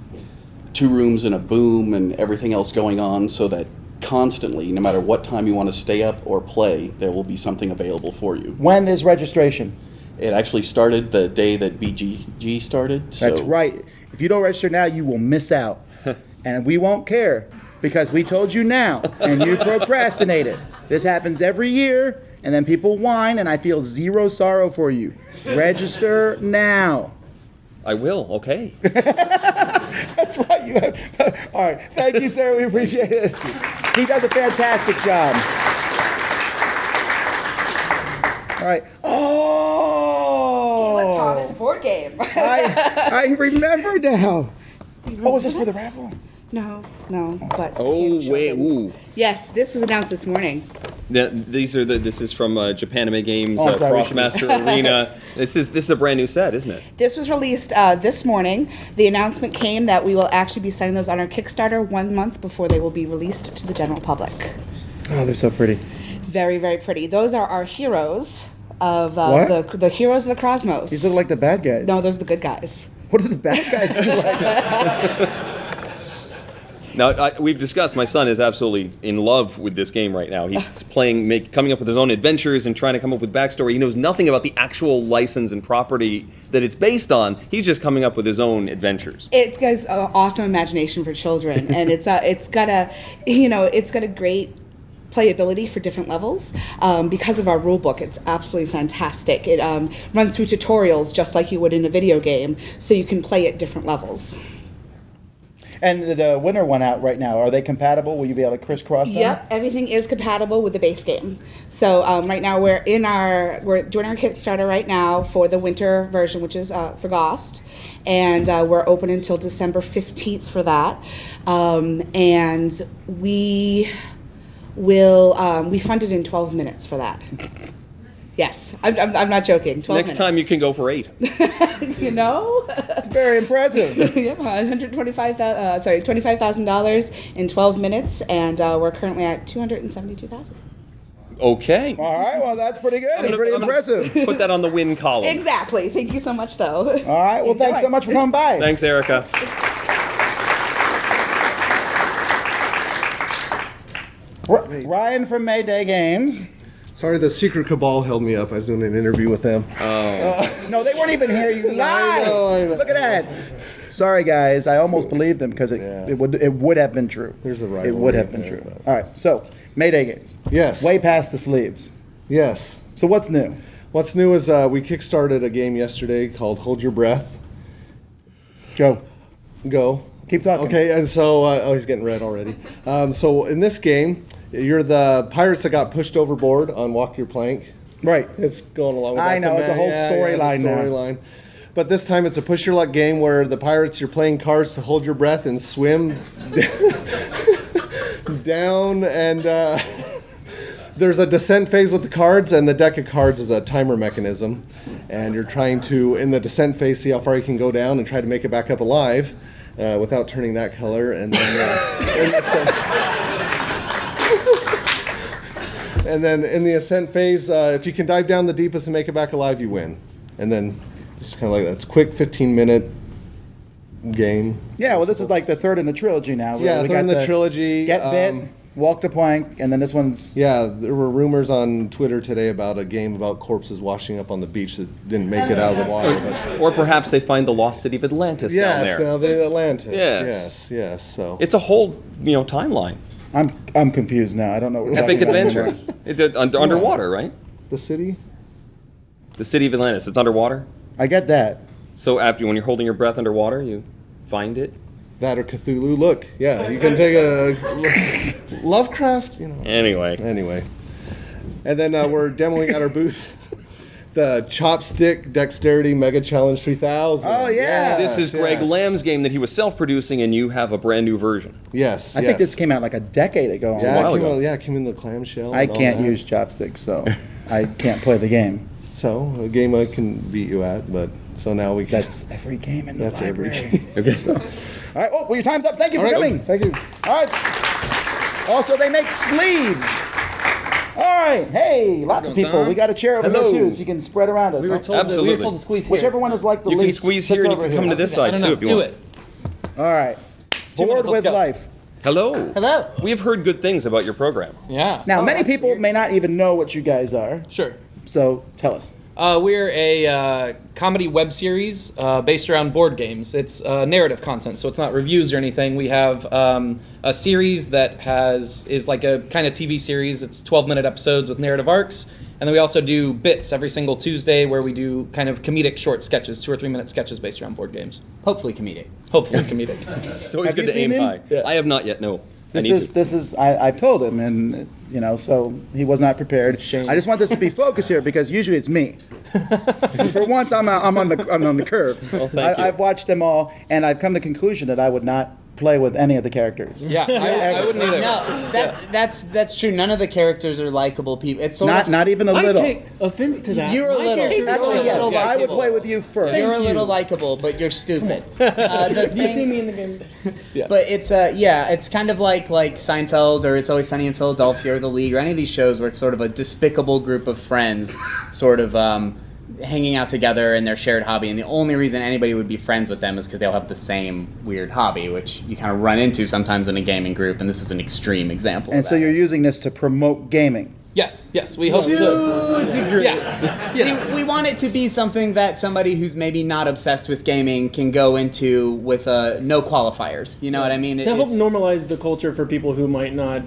2 rooms and a boom and everything else going on, so that constantly, no matter what time you want to stay up or play, there will be something available for you. When is registration? It actually started the day that BGG started. That's right. If you don't register now, you will miss out. And we won't care because we told you now, and you procrastinated. This happens every year, and then people whine, and I feel zero sorrow for you. Register now. I will, okay. That's right. You have. All right. Thank you, sir. We appreciate it. He does a fantastic job. All right. Oh. Look, Tom, it's a board game. I remember now. Oh, is this for the raffle? No, but. Oh, wait, ooh. Yes, this was announced this morning. This is from Japan Games, Oh, I'm sorry. Crossmaster Arena. This is a brand new set, isn't it? This was released this morning. The announcement came that we will actually be selling those on our Kickstarter 1 month before they will be released to the general public. Oh, they're so pretty. Very, very pretty. Those are our heroes of What? the heroes of the Cosmos. These look like the bad guys. No, those are the good guys. What do the bad guys look like? Now, we've discussed, my son is absolutely in love with this game right now. He's coming up with his own adventures and trying to come up with backstory. He knows nothing about the actual license and property that it's based on. He's just coming up with his own adventures. It has an awesome imagination for children, and it's got a great playability for different levels because of our rule book. It's absolutely fantastic. It runs through tutorials just like you would in a video game, so you can play at different levels. And the winter one out right now, are they compatible? Will you be able to crisscross them? Yep, everything is compatible with the base game. So right now we're doing our Kickstarter right now for the winter version, which is for Ghost, and we're open until December 15th for that. And we fund it in 12 minutes for that. Yes, I'm not joking. 12 Next time you can go for 8. You know? That's very impressive. Yep, $25,000 in 12 minutes, and we're currently at $272,000. Okay. All right, well, that's pretty good. It's pretty impressive. Put that on the win column. Exactly. Thank you so much, though. All right, well, thanks so much for coming by. Thanks, Erica. Ryan from Mayday Games. Sorry, the Secret Cabal held me up. I was doing an interview with them. No, they weren't even here. You lied. I know. Look at that. Sorry, guys. I almost believed them because it would have been true. There's a right. It would have been true. All right. So, Mayday Games. Yes. Way past the sleeves. Yes. So what's new? What's new is we kickstarted a game yesterday called Hold Your Breath. Go. Keep talking. Okay, and so he's getting red already. So in this game, you're the pirates that got pushed overboard on Walk Your Plank. Right. It's going along with that. I know, it's a whole storyline now. Storyline. But this time it's a push your luck game where the pirates, you're playing cards to hold your breath and swim down, and there's a descent phase with the cards, and the deck of cards is a timer mechanism. And you're trying to, in the descent phase, see how far you can go down and try to make it back up alive without turning that color. And then in the ascent phase, if you can dive down the deepest and make it back alive, you win. And then just kind of like that. It's quick 15-minute game. Yeah, well, this is like the third in the trilogy now. Yeah, third in the trilogy. Get Bit, Walk the Plank, and then this one's... Yeah, there were rumors on Twitter today about a game about corpses washing up on the beach that didn't make it out of the water. But Or perhaps they find the lost city of Atlantis down there. Yes, now the Atlantis. Yes. Yes. So It's a whole, timeline. I'm confused now. I don't know what we're Epic talking about adventure. anymore. Underwater, right? The city? The city of Atlantis. It's underwater. I get that. So when you're holding your breath underwater, you find it. That or Cthulhu. Look, yeah, you can take a Lovecraft. Anyway. And then we're demoing at our booth the Chopstick Dexterity Mega Challenge 3000. Oh, yeah. This is Greg Lamb's game that he was self-producing, and you have a brand new version. Yes. I think this came out like a decade ago. It came in the clamshell. I and all can't that. use chopsticks, so I can't play the game. So, a game I can beat you at, but so now we can. That's every game in the That's every library. game. Okay. So, all right. Oh, well, your time's up. Thank you for coming. Thank you. All right. Also, they make sleeves. All right. Hey, lots of people. We got a chair over Hello. here, too, so you can spread around us. We were told Absolutely. to squeeze here. Whichever one is like the You can least. squeeze sits here and you over can come to this side, too, if you want. All right. Board with life. Hello. Hello. We have heard good things about your program. Yeah. Now, many people may not even know what you guys are. Sure. So, tell us. We're a comedy web series based around board games. It's narrative content, so it's not reviews or anything. We have a series that is like a kind of TV series. It's 12-minute episodes with narrative arcs. And then we also do bits every single Tuesday where we do kind of comedic short sketches, 2 or 3 minute sketches based around board games. Hopefully comedic. Hopefully comedic. It's always good to aim high. I have not yet, no. I've told him, and so he was not prepared. I just want this to be focused here because usually it's me. For once, I'm on the curve. Well, thank you. I've watched them all, and I've come to the conclusion that I would not play with any of the characters. Yeah, I wouldn't either. No, that's true. None of the characters are likable people. It's sort of not even a little. I take offense to that. You're a little. Actually, yes, I would play with you first. You're a little likable, but you're stupid. You see me in the game. But it's kind of like Seinfeld or It's Always Sunny in Philadelphia or The League or any of these shows where it's sort of a despicable group of friends, sort of hanging out together in their shared hobby, and the only reason anybody would be friends with them is because they all have the same weird hobby, which you kind of run into sometimes in a gaming group, and this is an extreme example And of so that. you're using this to promote gaming. Yes, we hope to a degree. Yeah. We want it to be something that somebody who's maybe not obsessed with gaming can go into with no qualifiers. You know what I mean? To help normalize the culture for people who might not,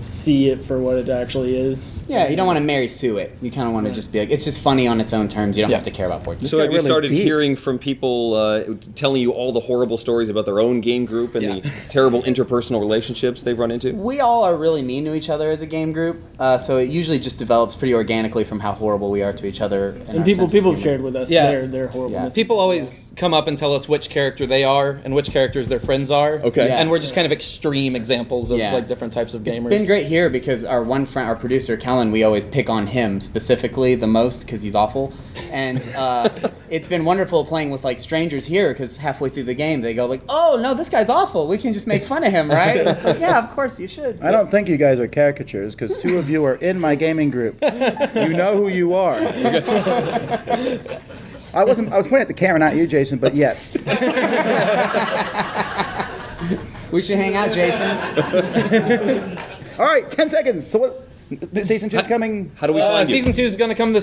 see it for what it actually is. Yeah, you don't want to Mary Sue it. You kind of want to just be like, it's just funny on its own terms. You don't have to care about board games. So have you started hearing from people telling you all the horrible stories about their own game group and the terrible interpersonal relationships they've run into? We all are really mean to each other as a game group, so it usually just develops pretty organically from how horrible we are to each other. And people have shared with us their horribleness. People always come up and tell us which character they are and which characters their friends are. Okay. And we're just kind of extreme examples of like different types of gamers. It's been great here because our one friend, our producer, Kellen, we always pick on him specifically the most because he's awful. And it's been wonderful playing with like strangers here because halfway through the game they go like, oh no, this guy's awful. We can just make fun of him, right? And it's like, yeah, of course you should. I don't think you guys are caricatures because 2 of you are in my gaming group. You know who you are. I was pointing at the camera, not you, Jason, but yes. We should hang out, Jason. All right, 10 seconds. So what? Season 2 is coming. How do we find you? Season 2 is going to come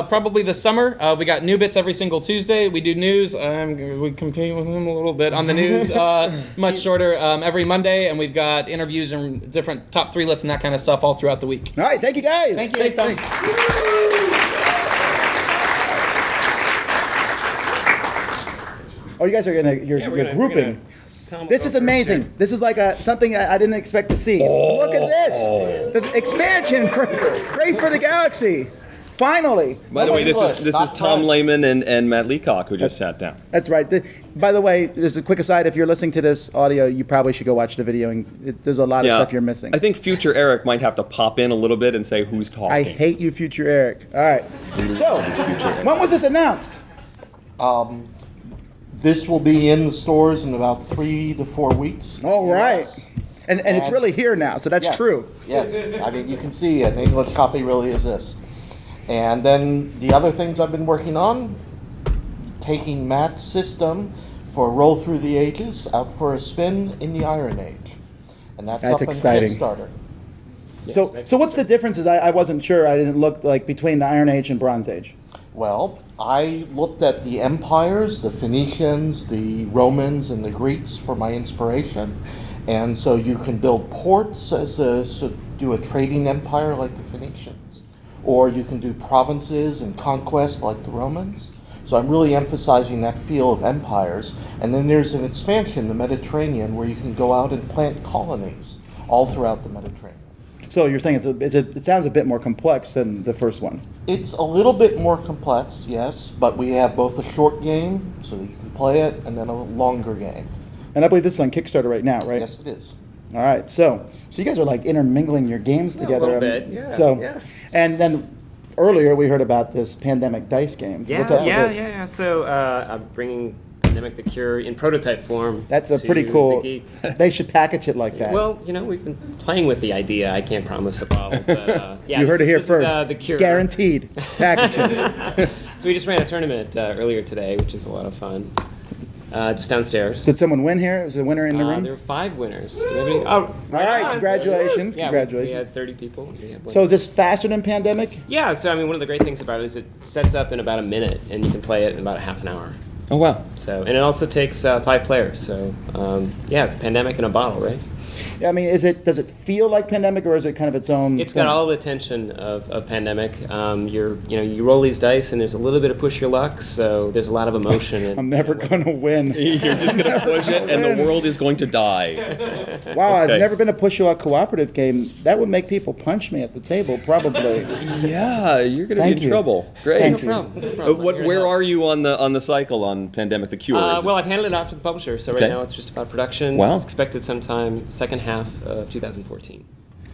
probably this summer. We got new bits every single Tuesday. We do news. We compete with him a little bit on the news. Much shorter every Monday, and we've got interviews and different top 3 lists and that kind of stuff all throughout the week. All right, thank you guys. Thank you. Thanks. Oh, you guys are you're grouping. This is amazing. This is like something I didn't expect to see. Look at this. The expansion for Race for the Galaxy. Finally. By the way, this is Tom Lehman and Matt Leacock who just sat down. That's right. By the way, just a quick aside, if you're listening to this audio, you probably should go watch the video. There's a lot of stuff you're missing. I think future Eric might have to pop in a little bit and say who's talking. I hate you, future Eric. All right. So, when was this announced? This will be in the stores in about 3 to 4 weeks. All right. And it's really here now, so that's true. Yes. I mean, you can see an English copy really exists. And then the other things I've been working on, taking Matt's system for Roll Through the Ages out for a spin in the Iron Age. And that's up exciting. in Kickstarter. So what's the differences? I wasn't sure. I didn't look like between the Iron Age and Bronze Age. Well, I looked at the empires, the Phoenicians, the Romans, and the Greeks for my inspiration. And so you can build ports do a trading empire like the Phoenicians. Or you can do provinces and conquest like the Romans. So I'm really emphasizing that feel of empires. And then there's an expansion, the Mediterranean, where you can go out and plant colonies all throughout the Mediterranean. So you're saying it sounds a bit more complex than the first one. It's a little bit more complex, yes, but we have both a short game, so that you can play it, and then a longer game. And I believe this is on Kickstarter right now, right? Yes, it is. All right, so you guys are like intermingling your games together. A little bit, yeah. So, yeah. And then earlier we heard about this Pandemic dice game. Yeah, What's up with this? yeah. So I'm bringing Pandemic the Cure in prototype form. That's a to pretty cool. the geek. They should package it like that. Well, we've been playing with the idea. I can't promise a bottle, but yeah. You heard it here first. Is, the Cure. Guaranteed. Package it. So we just ran a tournament earlier today, which is a lot of fun. just downstairs. Did someone win here? Was there a winner in the room? There were 5 winners. Do you have any? Oh, All right, congratulations. Yeah, Congratulations. We had 30 people. We had one. So is this faster than Pandemic? Yeah, so I mean, one of the great things about it is it sets up in about a minute, and you can play it in about half an hour. Oh, wow. So, and it also takes 5 players. So, yeah, it's Pandemic in a bottle, right? Yeah, I mean, does it feel like Pandemic, or is it kind of its own? It's got all the tension of Pandemic. You roll these dice, and there's a little bit of push your luck, so there's a lot of emotion. I'm never gonna win. You're just gonna push it, and the world is going to die. Wow, Okay. I've never been a push your luck cooperative game. That would make people punch me at the table, probably. Yeah, you're gonna Thank be in you. trouble. Great. Thank No problem. No problem. Where are you on the cycle on Pandemic: The Cure? Is it- Well, I've handed it off to the publisher, so right Okay. now it's just about production. Wow. It's expected sometime second half of 2014.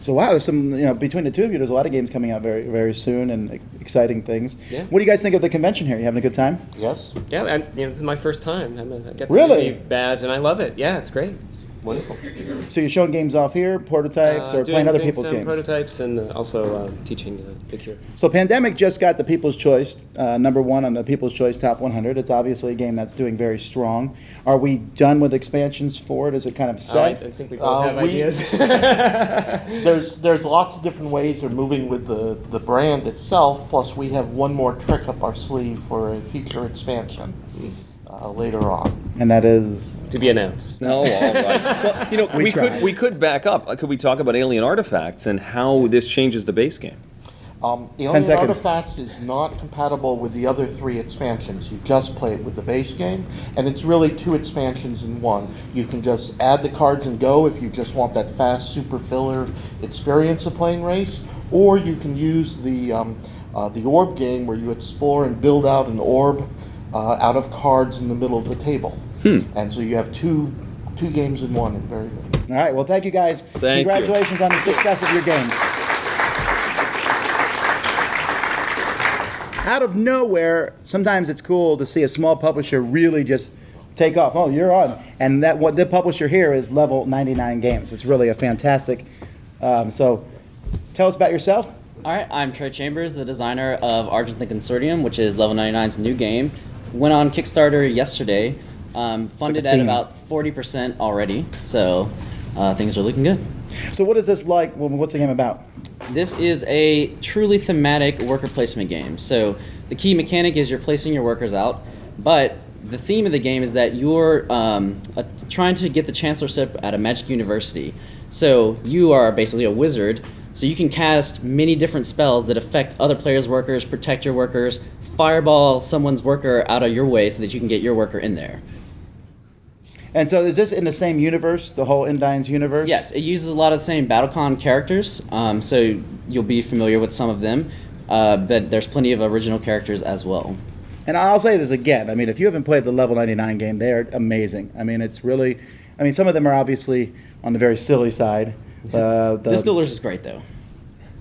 So wow, there's some, between the two of you, there's a lot of games coming out very, very soon and exciting things. Yeah. What do you guys think of the convention here? You having a good time? Yes. Yeah, this is my first time. I got the Really? Navy badge, and I love it. Yeah, it's great. It's wonderful. So you're showing games off here, prototypes, or playing other doing people's some games? prototypes, and also teaching the Cure. So Pandemic just got the People's Choice, #1 on the People's Choice Top 100. It's obviously a game that's doing very strong. Are we done with expansions for it? Is it kind of set? I think we both have ideas. There's lots of different ways they're moving with the brand itself. Plus, we have one more trick up our sleeve for a feature expansion later on. And that is to be announced. Oh, all right. Well, we could back up. Could we talk about Alien Artifacts and how this changes the base game? Alien Artifacts is not compatible with the other 3 expansions. You just play it with the base game, and it's really 2 expansions in one. You can just add the cards and go if you just want that fast super filler experience of playing Race, or you can use the orb game where you explore and build out an orb out of cards in the middle of the table. And so you have two games in one, and very good. All right, well, thank you guys. Thank you. Congratulations on the success of your games. Out of nowhere, sometimes it's cool to see a small publisher really just take off. Oh, you're on. And what the publisher here is Level 99 Games. It's really a fantastic. So tell us about yourself. All right, I'm Trey Chambers, the designer of Argentine Consortium, which is Level 99's new game. Went on Kickstarter yesterday, funded at about 40% already, so things are looking good. So what is this like? What's the game about? This is a truly thematic worker placement game. So the key mechanic is you're placing your workers out, but the theme of the game is that you're trying to get the chancellorship at a magic university. So you are basically a wizard, so you can cast many different spells that affect other players' workers, protect your workers, fireball someone's worker out of your way so that you can get your worker in there. And so is this in the same universe, the whole Indine's universe? Yes, it uses a lot of the same BattleCon characters, so you'll be familiar with some of them, but there's plenty of original characters as well. And I'll say this again, I mean, if you haven't played the Level 99 game, they are amazing. I mean, it's really, some of them are obviously on the very silly side. Distillers is great, though.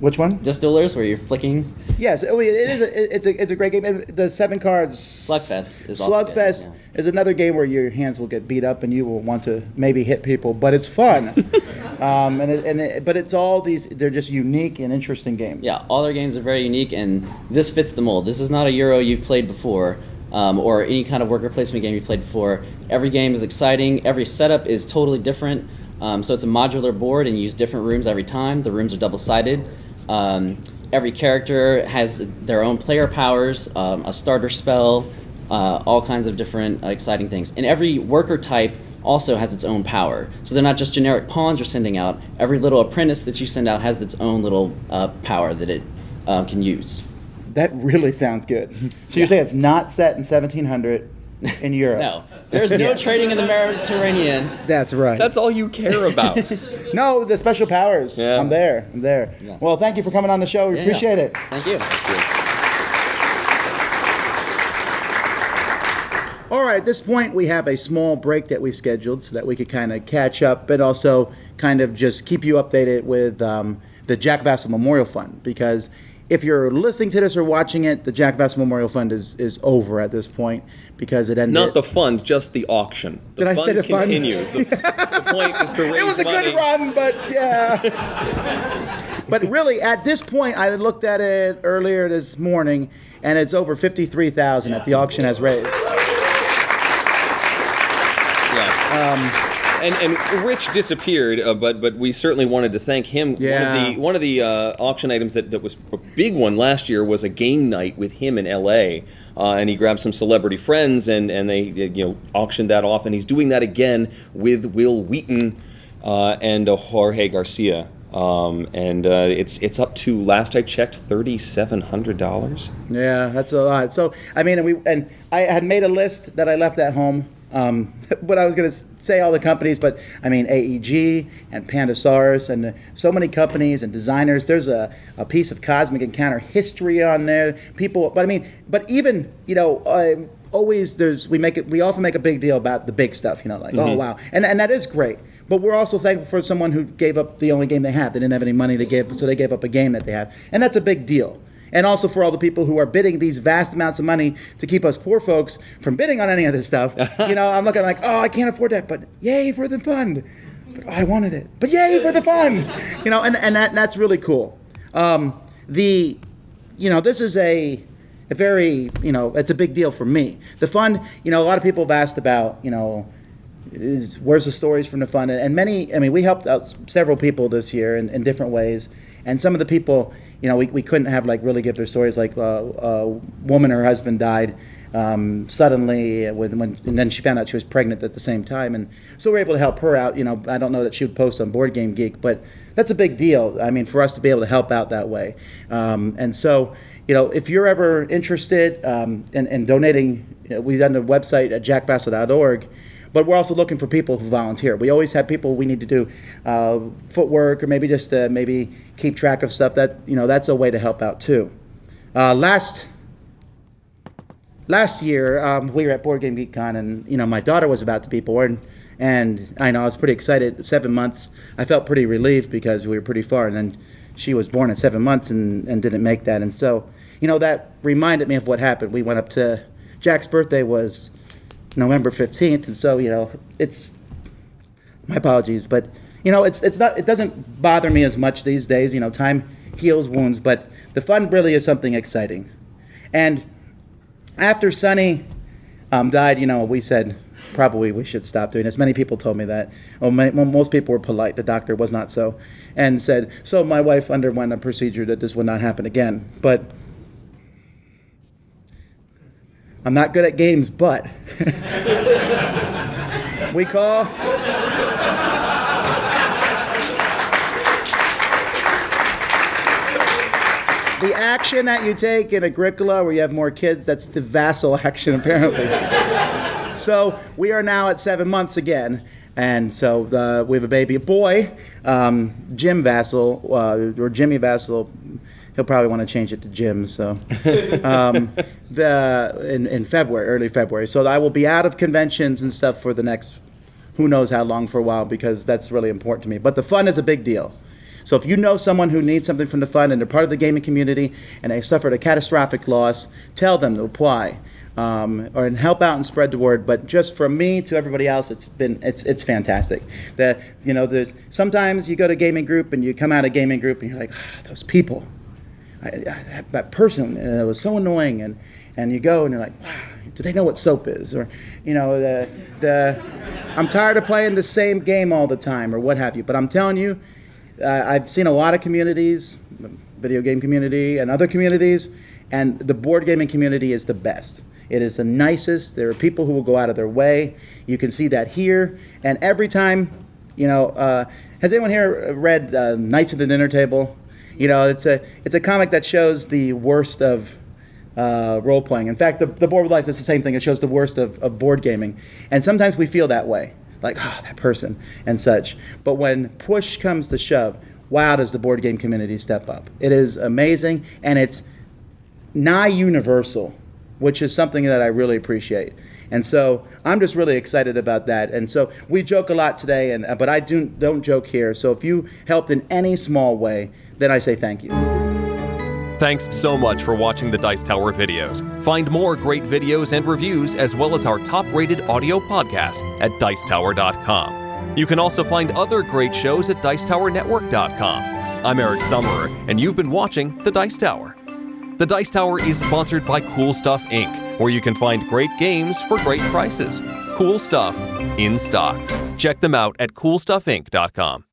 Which one? Distillers, where you're flicking. Yes, it's a great game. And the 7 cards. Slugfest is also good, Slugfest is another game where your hands will get beat up and you will want to maybe hit people, but it's fun. But it's all these. They're just unique and interesting games. Yeah, all their games are very unique, and this fits the mold. This is not a Euro you've played before, or any kind of worker placement game you've played before. Every game is exciting. Every setup is totally different. So it's a modular board, and you use different rooms every time. The rooms are double-sided. Every character has their own player powers, a starter spell, all kinds of different exciting things. And every worker type also has its own power. So they're not just generic pawns you're sending out. Every little apprentice that you send out has its own little power that it can use. That really sounds good. So you're saying it's not set in 1700 in Europe? No. There's no trading in the Mediterranean. That's right. That's all you care about. No, the special powers. Yeah. I'm there. Yes. Well, thank you for coming on the show. We appreciate it. Thank you. All right, at this point, we have a small break that we scheduled so that we could kind of catch up and also kind of just keep you updated with the Jack Vassel Memorial Fund. Because if you're listening to this or watching it, the Jack Vassel Memorial Fund is over at this point because it ended. Not the fund, just the auction. The Did I say the fund? continues. The point is to raise money. It was a good run, but yeah. But really, at this point, I looked at it earlier this morning, and it's over $53,000 that the auction has raised. And Rich disappeared, but we certainly wanted to thank him. Yeah. One of the auction items that was a big one last year was a game night with him in L.A. And he grabbed some celebrity friends and they auctioned that off, and he's doing that again with Will Wheaton and Jorge Garcia. It's up to, last I checked, $3,700. Yeah, that's a lot. So I mean, I had made a list that I left at home. What I was going to say, all the companies, but I mean AEG and Pandasaurus and so many companies and designers. There's a piece of Cosmic Encounter history on there. People, but even always we often make a big deal about the big stuff. Oh wow, and that is great. But we're also thankful for someone who gave up the only game they had. They didn't have any money, so they gave up a game that they had, and that's a big deal. And also for all the people who are bidding these vast amounts of money to keep us poor folks from bidding on any of this stuff. I'm looking like, oh, I can't afford that, but yay for the fun. But I wanted it, but yay for the fun. And that's really cool. This is a very, it's a big deal for me. The fun, a lot of people have asked about, where's the stories from the fun? And we helped out several people this year in different ways. And some of the people, we couldn't have really give their stories. Like a woman, her husband died suddenly, and then she found out she was pregnant at the same time, and so we're able to help her out. I don't know that she would post on Board Game Geek, but that's a big deal. I mean, for us to be able to help out that way. And so, if you're ever interested in donating, we've done the website at jackvassel.org. But we're also looking for people who volunteer. We always have people we need to do footwork, or maybe just maybe keep track of stuff. That's a way to help out too. Last year we were at Boardgamegeek.con, and my daughter was about to be born, and I was pretty excited. 7 months. I felt pretty relieved because we were pretty far, and then she was born at 7 months and didn't make that, and so that reminded me of what happened. We went up to Jack's birthday was November 15th, and so it's my apologies, but it doesn't bother me as much these days. Time heals wounds, but the fun really is something exciting. And after Sonny died, we said probably we should stop doing this. Many people told me that. Most people were polite. The doctor was not so, and said so. My wife underwent a procedure that this would not happen again, but I'm not good at games, but we call the action that you take in Agricola where you have more kids, that's the Vassel action, apparently. So we are now at 7 months again, and so we have a baby, a boy, Jim Vassel, or Jimmy Vassel. He'll probably want to change it to Jim. So, in February, early February. So I will be out of conventions and stuff for the next, who knows how long, for a while, because that's really important to me. But the fun is a big deal. So if you know someone who needs something from the fun and they're part of the gaming community and they suffered a catastrophic loss, tell them to apply, and help out and spread the word. But just from me to everybody else, it's fantastic. There's sometimes you go to a gaming group and you come out of gaming group and you're like, those people. That person, it was so annoying, and you go and you're like, wow, do they know what soap is? Or, I'm tired of playing the same game all the time, or what have you. But I'm telling you, I've seen a lot of communities, video game community and other communities, and the board gaming community is the best. It is the nicest. There are people who will go out of their way. You can see that here, and every time, has anyone here read Knights at the Dinner Table? It's a comic that shows the worst of role playing. In fact, the Board of Life is the same thing. It shows the worst of board gaming. And sometimes we feel that way, like, that person and such. But when push comes to shove, wow, does the board game community step up. It is amazing, and it's nigh universal, which is something that I really appreciate. And so I'm just really excited about that. And so we joke a lot today, but I don't joke here. So if you helped in any small way, then I say thank you. Thanks so much for watching the Dice Tower videos. Find more great videos and reviews, as well as our top-rated audio podcast at Dicetower.com. You can also find other great shows at Dicetowernetwork.com. I'm Eric Sommer, and you've been watching The Dice Tower. The Dice Tower is sponsored by Cool Stuff Inc., where you can find great games for great prices. Cool stuff in stock. Check them out at coolstuffinc.com.